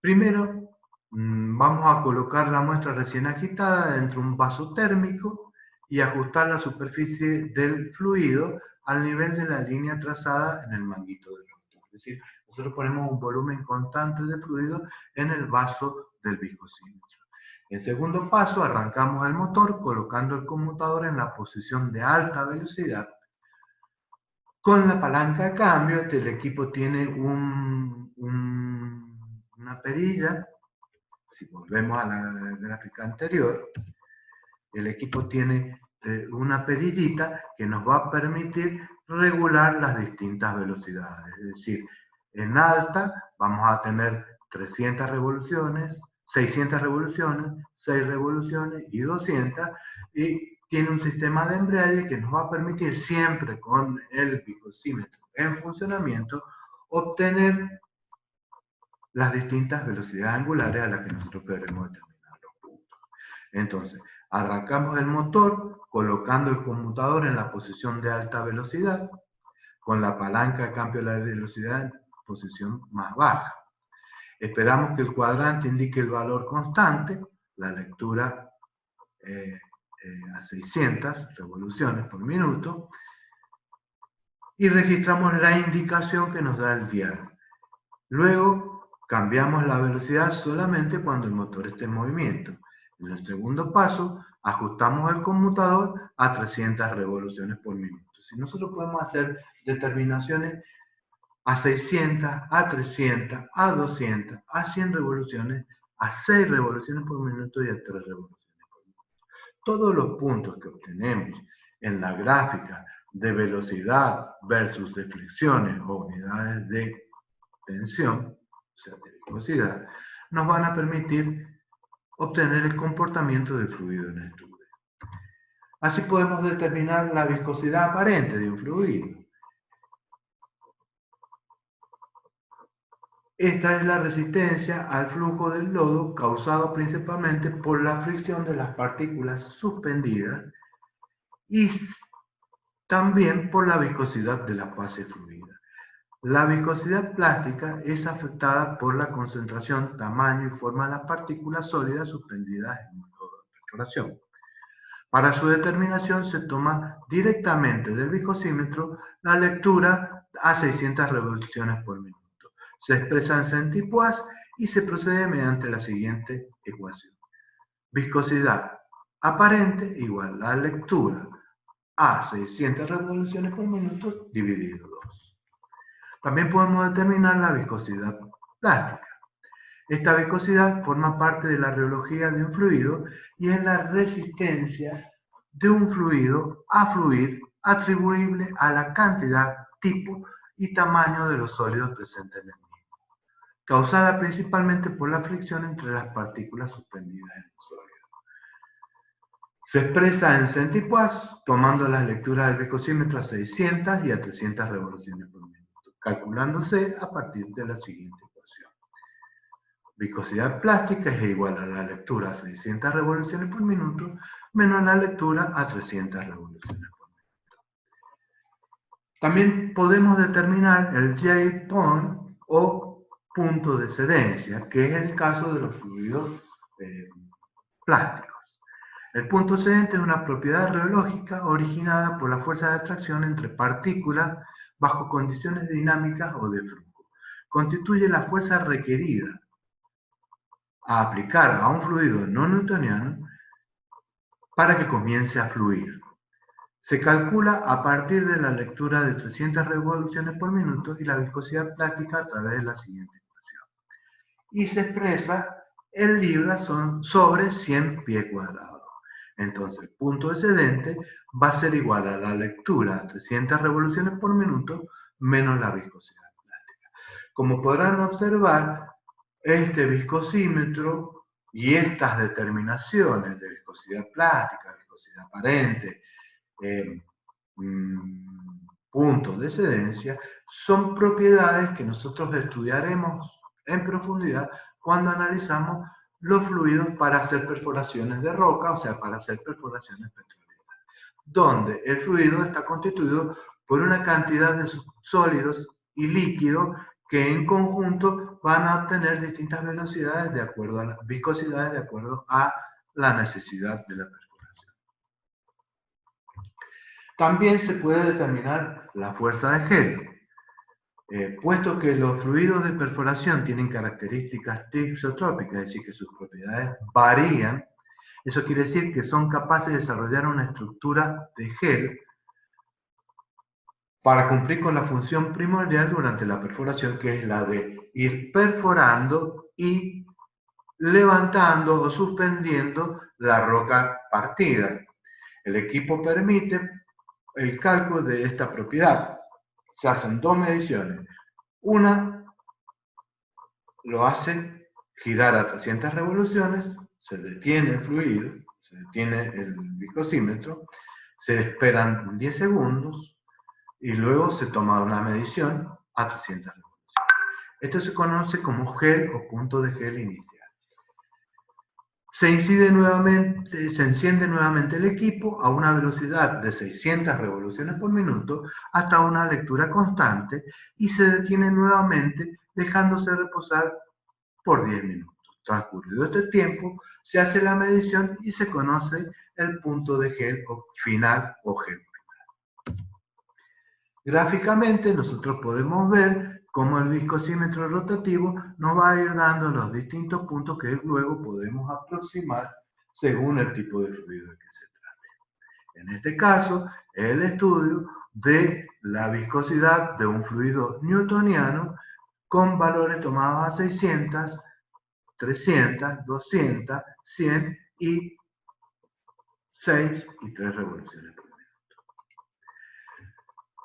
Primero, vamos a colocar la muestra recién agitada dentro de un vaso térmico y ajustar la superficie del fluido al nivel de la línea trazada en el manguito del rotor. Es decir, nosotros ponemos un volumen constante de fluido en el vaso del viscosímetro. En segundo paso, arrancamos el motor colocando el conmutador en la posición de alta velocidad. Con la palanca de cambio, el equipo tiene una perilla. Si volvemos a la gráfica anterior, el equipo tiene una perillita que nos va a permitir regular las distintas velocidades. Es decir, en alta vamos a tener 300 revoluciones, 600 revoluciones, 6 revoluciones y 200, y tiene un sistema de embrague que nos va a permitir siempre con el viscosímetro en funcionamiento obtener las distintas velocidades angulares a las que nosotros queremos determinar los puntos. Entonces, arrancamos el motor colocando el conmutador en la posición de alta velocidad, con la palanca de cambio de la velocidad en posición más baja. Esperamos que el cuadrante indique el valor constante, la lectura a 600 revoluciones por minuto, y registramos la indicación que nos da el dial. Luego, cambiamos la velocidad solamente cuando el motor esté en movimiento. En el segundo paso, ajustamos el conmutador a 300 revoluciones por minuto. Si nosotros podemos hacer determinaciones a 600, a 300, a 200, a 100 revoluciones, a 6 revoluciones por minuto y a 3 revoluciones por minuto. Todos los puntos que obtenemos en la gráfica de velocidad versus deflexiones o unidades de tensión, o sea, de viscosidad, nos van a permitir obtener el comportamiento del fluido en el tubo. Así podemos determinar la viscosidad aparente de un fluido. Esta es la resistencia al flujo del lodo causado principalmente por la fricción de las partículas suspendidas y también por la viscosidad de la fase fluida. La viscosidad plástica es afectada por la concentración, tamaño y forma de las partículas sólidas suspendidas en un lodo de perforación. Para su determinación se toma directamente del viscosímetro la lectura a 600 revoluciones por minuto. Se expresa en centipoise y se procede mediante la siguiente ecuación. Viscosidad aparente igual a la lectura a 600 revoluciones por minuto dividido 2. También podemos determinar la viscosidad plástica. Esta viscosidad forma parte de la reología de un fluido y es la resistencia de un fluido a fluir atribuible a la cantidad, tipo y tamaño de los sólidos presentes en el mismo, causada principalmente por la fricción entre las partículas suspendidas en el sólido. Se expresa en centipoise tomando las lecturas del viscosímetro a 600 y a 300 revoluciones por minuto, calculándose a partir de la siguiente ecuación. Viscosidad plástica es igual a la lectura a 600 revoluciones por minuto menos la lectura a 300 revoluciones por minuto. También podemos determinar el J-point o punto de cedencia, que es el caso de los fluidos plásticos. El punto sedente es una propiedad reológica originada por la fuerza de atracción entre partículas bajo condiciones dinámicas o de flujo. Constituye la fuerza requerida a aplicar a un fluido no newtoniano para que comience a fluir. Se calcula a partir de la lectura de 300 revoluciones por minuto y la viscosidad plástica a través de la siguiente ecuación. Y se expresa en libras sobre 100 pies cuadrados. Entonces, el punto excedente va a ser igual a la lectura a 300 revoluciones por minuto menos la viscosidad plástica. Como podrán observar, este viscosímetro y estas determinaciones de viscosidad plástica, viscosidad aparente, puntos de excedencia, son propiedades que nosotros estudiaremos en profundidad cuando analizamos los fluidos para hacer perforaciones de roca, o sea, para hacer perforaciones petroleras, donde el fluido está constituido por una cantidad de sólidos y líquidos que en conjunto van a obtener distintas velocidades de acuerdo a las viscosidades, de acuerdo a la necesidad de la perforación. También se puede determinar la fuerza de gel. Puesto que los fluidos de perforación tienen características tisotrópicas, es decir, que sus propiedades varían, eso quiere decir que son capaces de desarrollar una estructura de gel para cumplir con la función primordial durante la perforación, que es la de ir perforando y levantando o suspendiendo la roca partida. El equipo permite el cálculo de esta propiedad. Se hacen dos mediciones. Una lo hace girar a 300 revoluciones, se detiene el fluido, se detiene el viscosímetro, se esperan 10 segundos y luego se toma una medición a 300 revoluciones. Esto se conoce como gel o punto de gel inicial. Se enciende nuevamente el equipo a una velocidad de 600 revoluciones por minuto hasta una lectura constante y se detiene nuevamente dejándose reposar por 10 minutos. Transcurrido este tiempo, se hace la medición y se conoce el punto de gel final o gel final. Gráficamente nosotros podemos ver cómo el viscosímetro rotativo nos va a ir dando los distintos puntos que luego podemos aproximar según el tipo de fluido de que se trate. En este caso, es el estudio de la viscosidad de un fluido newtoniano con valores tomados a 600, 300, 200, 100 y 6 y 3 revoluciones por minuto.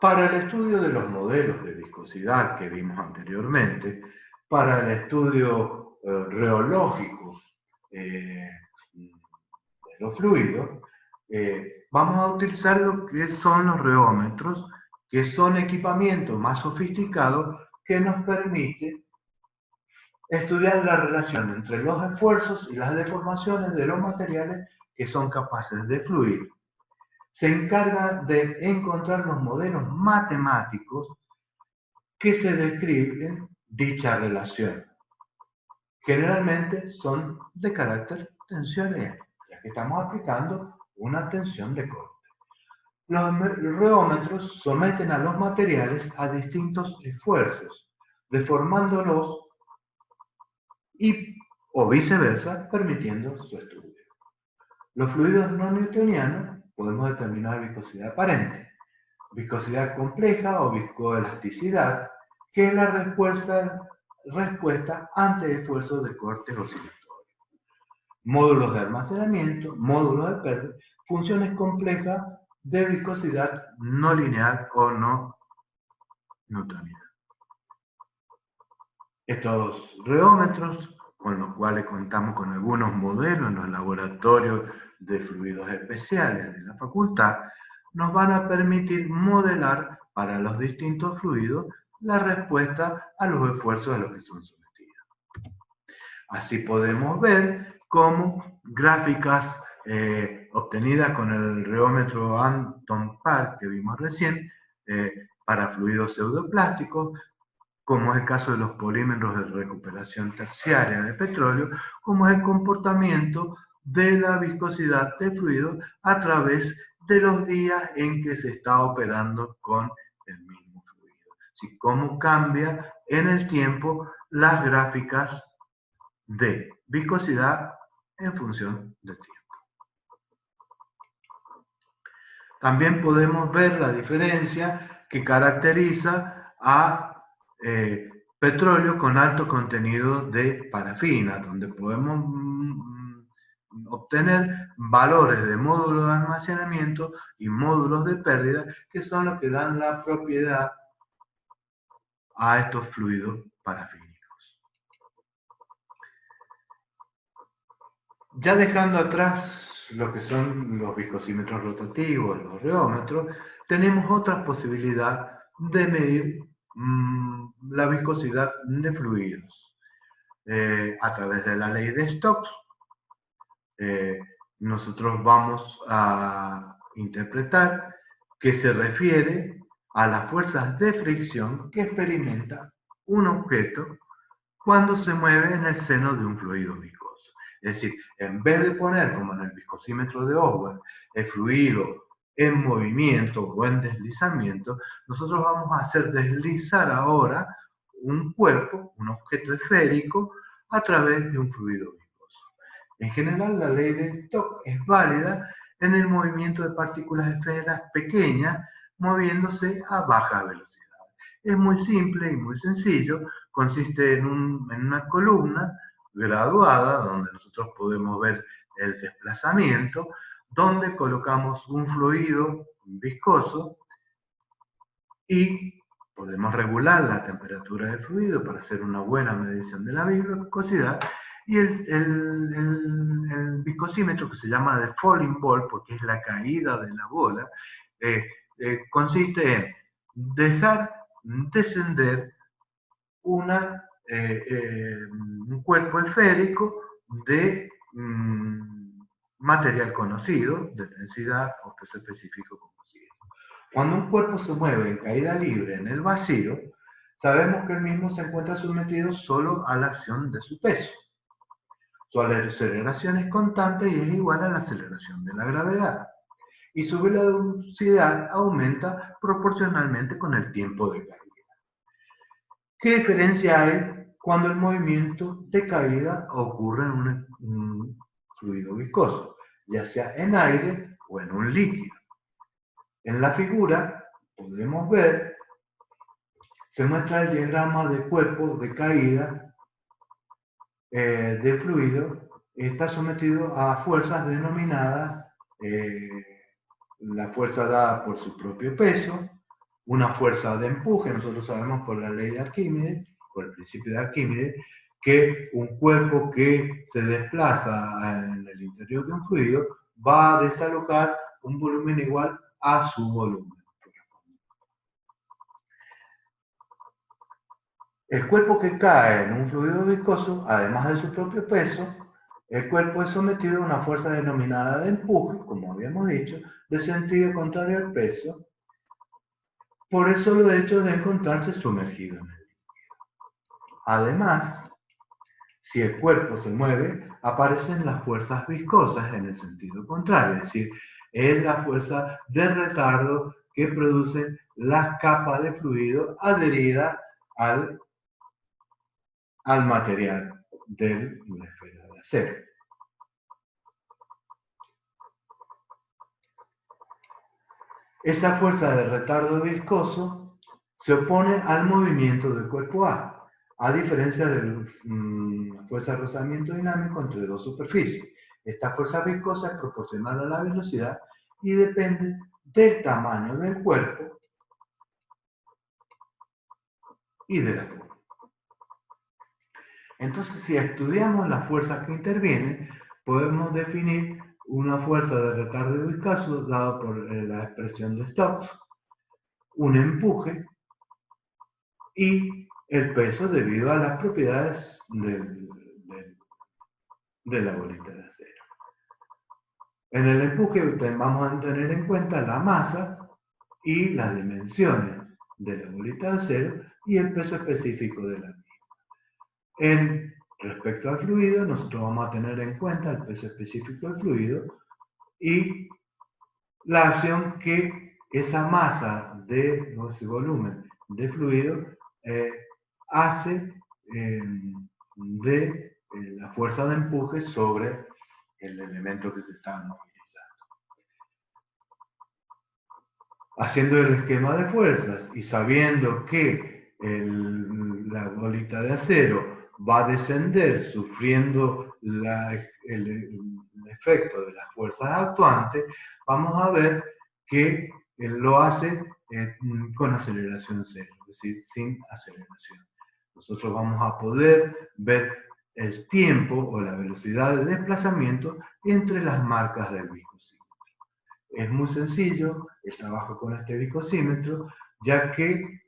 Para el estudio de los modelos de viscosidad que vimos anteriormente, para el estudio reológico de los fluidos, vamos a utilizar lo que son los reómetros, que son equipamientos más sofisticados que nos permite estudiar la relación entre los esfuerzos y las deformaciones de los materiales que son capaces de fluir. Se encarga de encontrar los modelos matemáticos que se describen dicha relación. Generalmente son de carácter tensional, ya que estamos aplicando una tensión de corte. Los reómetros someten a los materiales a distintos esfuerzos, deformándolos o viceversa, permitiendo su estudio. Los fluidos no newtonianos podemos determinar viscosidad aparente, viscosidad compleja o viscoelasticidad, que es la respuesta ante esfuerzos de corte oscilatorios. Módulos de almacenamiento, módulos de pérdida, funciones complejas de viscosidad no lineal o no newtoniana. Estos reómetros, con los cuales contamos con algunos modelos en los laboratorios de fluidos especiales de la facultad, nos van a permitir modelar para los distintos fluidos la respuesta a los esfuerzos a los que son sometidos. Así podemos ver cómo gráficas obtenidas con el reómetro Anton Park que vimos recién para fluidos pseudoplásticos, como es el caso de los polímeros de recuperación terciaria de petróleo, como es el comportamiento de la viscosidad del fluido a través de los días en que se está operando con el mismo fluido. Así cómo cambia en el tiempo las gráficas de viscosidad en función del tiempo. También podemos ver la diferencia que caracteriza a petróleo con alto contenido de parafina, donde podemos obtener valores de módulos de almacenamiento y módulos de pérdida, que son los que dan la propiedad a estos fluidos parafínicos. Ya dejando atrás lo que son los viscosímetros rotativos, los reómetros, tenemos otra posibilidad de medir la viscosidad de fluidos a través de la ley de Stokes. Nosotros vamos a interpretar que se refiere a las fuerzas de fricción que experimenta un objeto cuando se mueve en el seno de un fluido viscoso. Es decir, en vez de poner, como en el viscosímetro de Oswald, el fluido en movimiento o en deslizamiento, nosotros vamos a hacer deslizar ahora un cuerpo, un objeto esférico, a través de un fluido viscoso. En general, la ley de Stokes es válida en el movimiento de partículas esferas pequeñas moviéndose a baja velocidad. Es muy simple y muy sencillo, consiste en una columna graduada donde nosotros podemos ver el desplazamiento, donde colocamos un fluido viscoso y podemos regular la temperatura del fluido para hacer una buena medición de la viscosidad. Y el viscosímetro, que se llama de falling ball, porque es la caída de la bola, consiste en dejar descender un cuerpo esférico de material conocido, de densidad o peso específico conocido. Cuando un cuerpo se mueve en caída libre en el vacío, sabemos que el mismo se encuentra sometido solo a la acción de su peso. Su aceleración es constante y es igual a la aceleración de la gravedad. Y su velocidad aumenta proporcionalmente con el tiempo de caída. ¿Qué diferencia hay cuando el movimiento de caída ocurre en un fluido viscoso, ya sea en aire o en un líquido? En la figura podemos ver, se muestra el diagrama de cuerpo de caída de fluido. Está sometido a fuerzas denominadas la fuerza dada por su propio peso, una fuerza de empuje. Nosotros sabemos por la ley de Arquímedes, por el principio de Arquímedes, que un cuerpo que se desplaza en el interior de un fluido va a desalojar un volumen igual a su volumen. El cuerpo que cae en un fluido viscoso, además de su propio peso, el cuerpo es sometido a una fuerza denominada de empuje, como habíamos dicho, de sentido contrario al peso, por el solo hecho de encontrarse sumergido en él. Además, si el cuerpo se mueve, aparecen las fuerzas viscosas en el sentido contrario, es decir, es la fuerza de retardo que producen las capas de fluido adheridas al material de la esfera de acero. Esa fuerza de retardo viscoso se opone al movimiento del cuerpo a diferencia de la fuerza de rozamiento dinámico entre dos superficies. Esta fuerza viscosa es proporcional a la velocidad y depende del tamaño del cuerpo y de la forma. Entonces, si estudiamos las fuerzas que intervienen, podemos definir una fuerza de retardo viscoso dada por la expresión de Stokes, un empuje y el peso debido a las propiedades de la bolita de acero. En el empuje vamos a tener en cuenta la masa y las dimensiones de la bolita de acero y el peso específico de la misma. En respecto al fluido, nosotros vamos a tener en cuenta el peso específico del fluido y la acción que esa masa o ese volumen de fluido hace de la fuerza de empuje sobre el elemento que se está movilizando. Haciendo el esquema de fuerzas y sabiendo que la bolita de acero va a descender sufriendo el efecto de las fuerzas actuantes, vamos a ver que lo hace con aceleración cero, es decir, sin aceleración. Nosotros vamos a poder ver el tiempo o la velocidad de desplazamiento entre las marcas del viscosímetro. Es muy sencillo el trabajo con este viscosímetro, ya que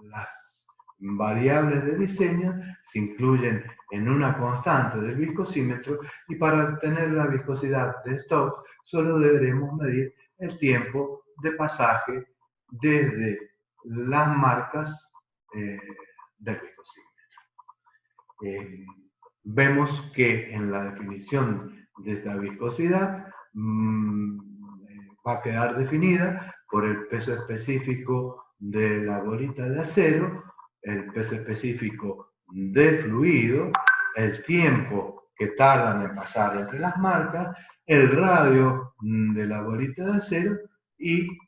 las variables de diseño se incluyen en una constante del viscosímetro y para obtener la viscosidad de Stokes solo deberemos medir el tiempo de pasaje desde las marcas del viscosímetro. Vemos que en la definición de esta viscosidad va a quedar definida por el peso específico de la bolita de acero, el peso específico del fluido, el tiempo que tardan en pasar entre las marcas, el radio de la bolita de acero y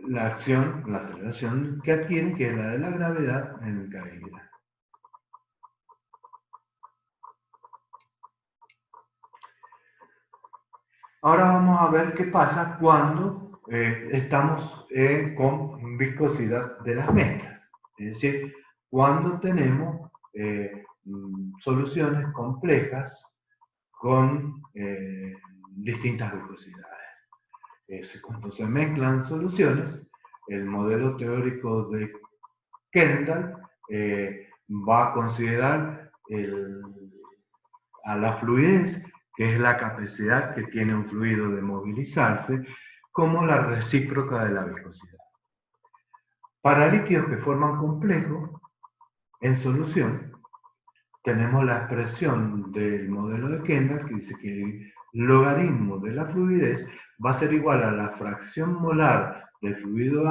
la acción, la aceleración que adquieren, que es la de la gravedad en caída. Ahora vamos a ver qué pasa cuando estamos con viscosidad de las mezclas. Es decir, cuando tenemos soluciones complejas con distintas viscosidades. Cuando se mezclan soluciones, el modelo teórico de Kendall va a considerar a la fluidez, que es la capacidad que tiene un fluido de movilizarse, como la recíproca de la viscosidad. Para líquidos que forman complejos, en solución, tenemos la expresión del modelo de Kendall que dice que el logaritmo de la fluidez va a ser igual a la fracción molar del fluido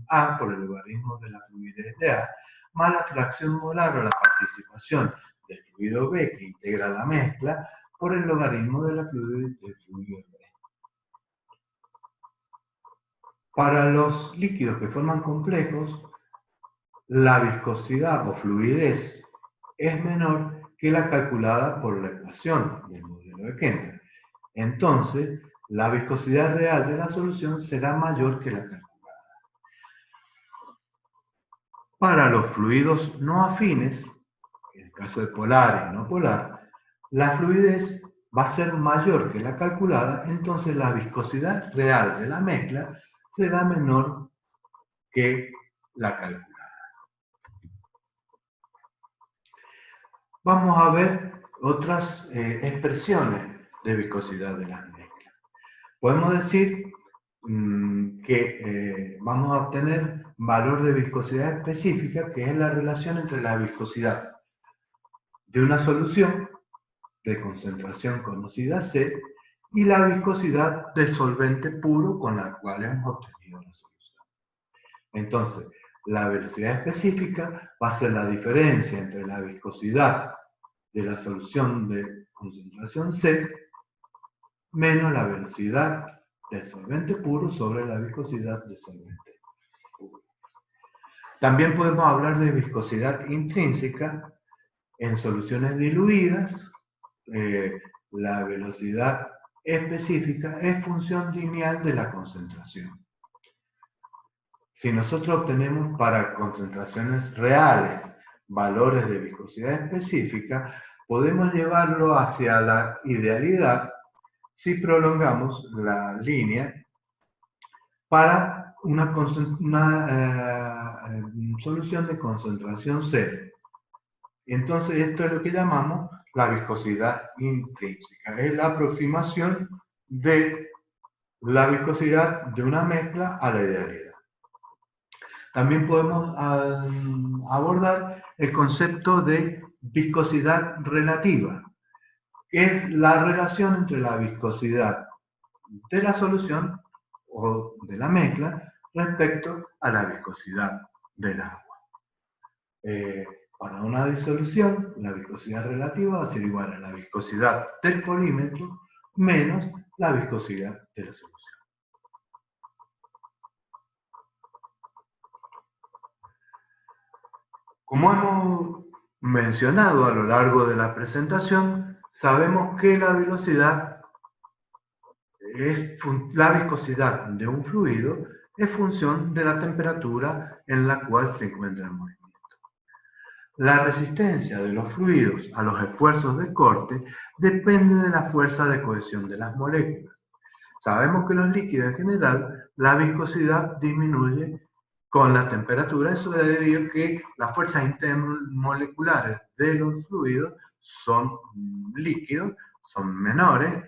A por el logaritmo de la fluidez de A, más la fracción molar o la participación del fluido B que integra la mezcla por el logaritmo de la fluidez del fluido B. Para los líquidos que forman complejos, la viscosidad o fluidez es menor que la calculada por la ecuación del modelo de Kendall. Entonces, la viscosidad real de la solución será mayor que la calculada. Para los fluidos no afines, en el caso de polar y no polar, la fluidez va a ser mayor que la calculada, entonces la viscosidad real de la mezcla será menor que la calculada. Vamos a ver otras expresiones de viscosidad de las mezclas. Podemos decir que vamos a obtener valor de viscosidad específica, que es la relación entre la viscosidad de una solución de concentración conocida C y la viscosidad del solvente puro con la cual hemos obtenido la solución. Entonces, la velocidad específica va a ser la diferencia entre la viscosidad de la solución de concentración C menos la velocidad del solvente puro sobre la viscosidad del solvente puro. También podemos hablar de viscosidad intrínseca en soluciones diluidas. La velocidad específica es función lineal de la concentración. Si nosotros obtenemos para concentraciones reales valores de viscosidad específica, podemos llevarlo hacia la idealidad si prolongamos la línea para una solución de concentración cero. Entonces esto es lo que llamamos la viscosidad intrínseca. Es la aproximación de la viscosidad de una mezcla a la idealidad. También podemos abordar el concepto de viscosidad relativa, que es la relación entre la viscosidad de la solución o de la mezcla respecto a la viscosidad del agua. Para una disolución, la viscosidad relativa va a ser igual a la viscosidad del polímetro menos la viscosidad de la solución. Como hemos mencionado a lo largo de la presentación, sabemos que la velocidad la viscosidad de un fluido es función de la temperatura en la cual se encuentra el movimiento. La resistencia de los fluidos a los esfuerzos de corte depende de la fuerza de cohesión de las moléculas. Sabemos que los líquidos en general, la viscosidad disminuye con la temperatura. Eso debe decir que las fuerzas intermoleculares de los fluidos son líquidos, son menores,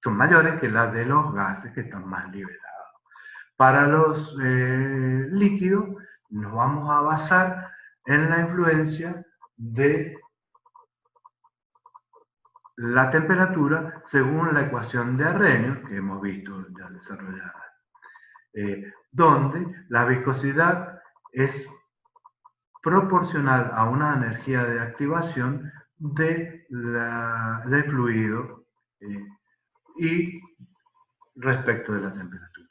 son mayores que las de los gases que están más liberados. Para los líquidos nos vamos a basar en la influencia de la temperatura según la ecuación de Arrhenius que hemos visto ya desarrollada, donde la viscosidad es proporcional a una energía de activación del fluido y respecto de la temperatura.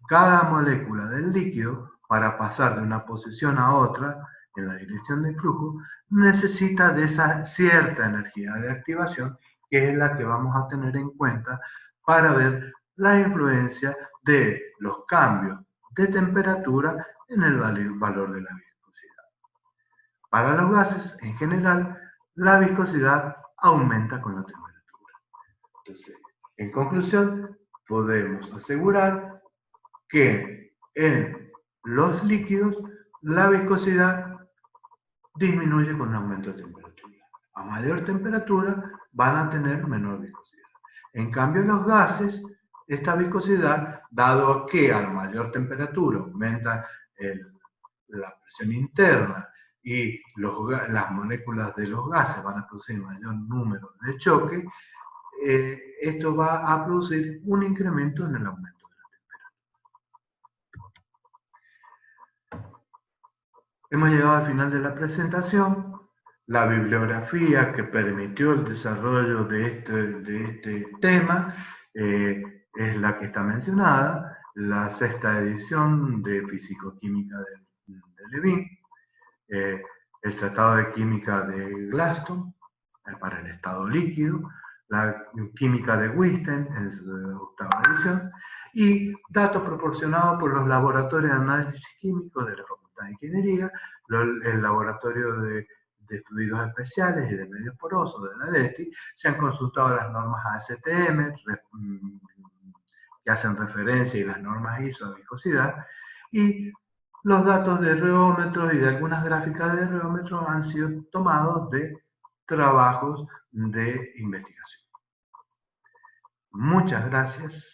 Cada molécula del líquido, para pasar de una posición a otra en la dirección del flujo, necesita de esa cierta energía de activación, que es la que vamos a tener en cuenta para ver la influencia de los cambios de temperatura en el valor de la viscosidad. Para los gases, en general, la viscosidad aumenta con la temperatura. Entonces, en conclusión, podemos asegurar que en los líquidos la viscosidad disminuye con un aumento de temperatura. A mayor temperatura van a tener menor viscosidad. En cambio, en los gases, esta viscosidad, dado que a mayor temperatura aumenta la presión interna y las moléculas de los gases van a producir mayor número de choques, esto va a producir un incremento en el aumento de la temperatura. Hemos llegado al final de la presentación. La bibliografía que permitió el desarrollo de este tema es la que está mencionada, la 6ª edición de Físico-Química de Levin, el Tratado de Química de Glaston para el estado líquido, la Química de Witten en su 8ª edición, y datos proporcionados por los laboratorios de análisis químico de la Facultad de Ingeniería, el laboratorio de fluidos especiales y de medios porosos de la DETI. Se han consultado las normas ASTM que hacen referencia y las normas ISO de viscosidad, y los datos de reómetros y de algunas gráficas de reómetros han sido tomados de trabajos de investigación. Muchas gracias.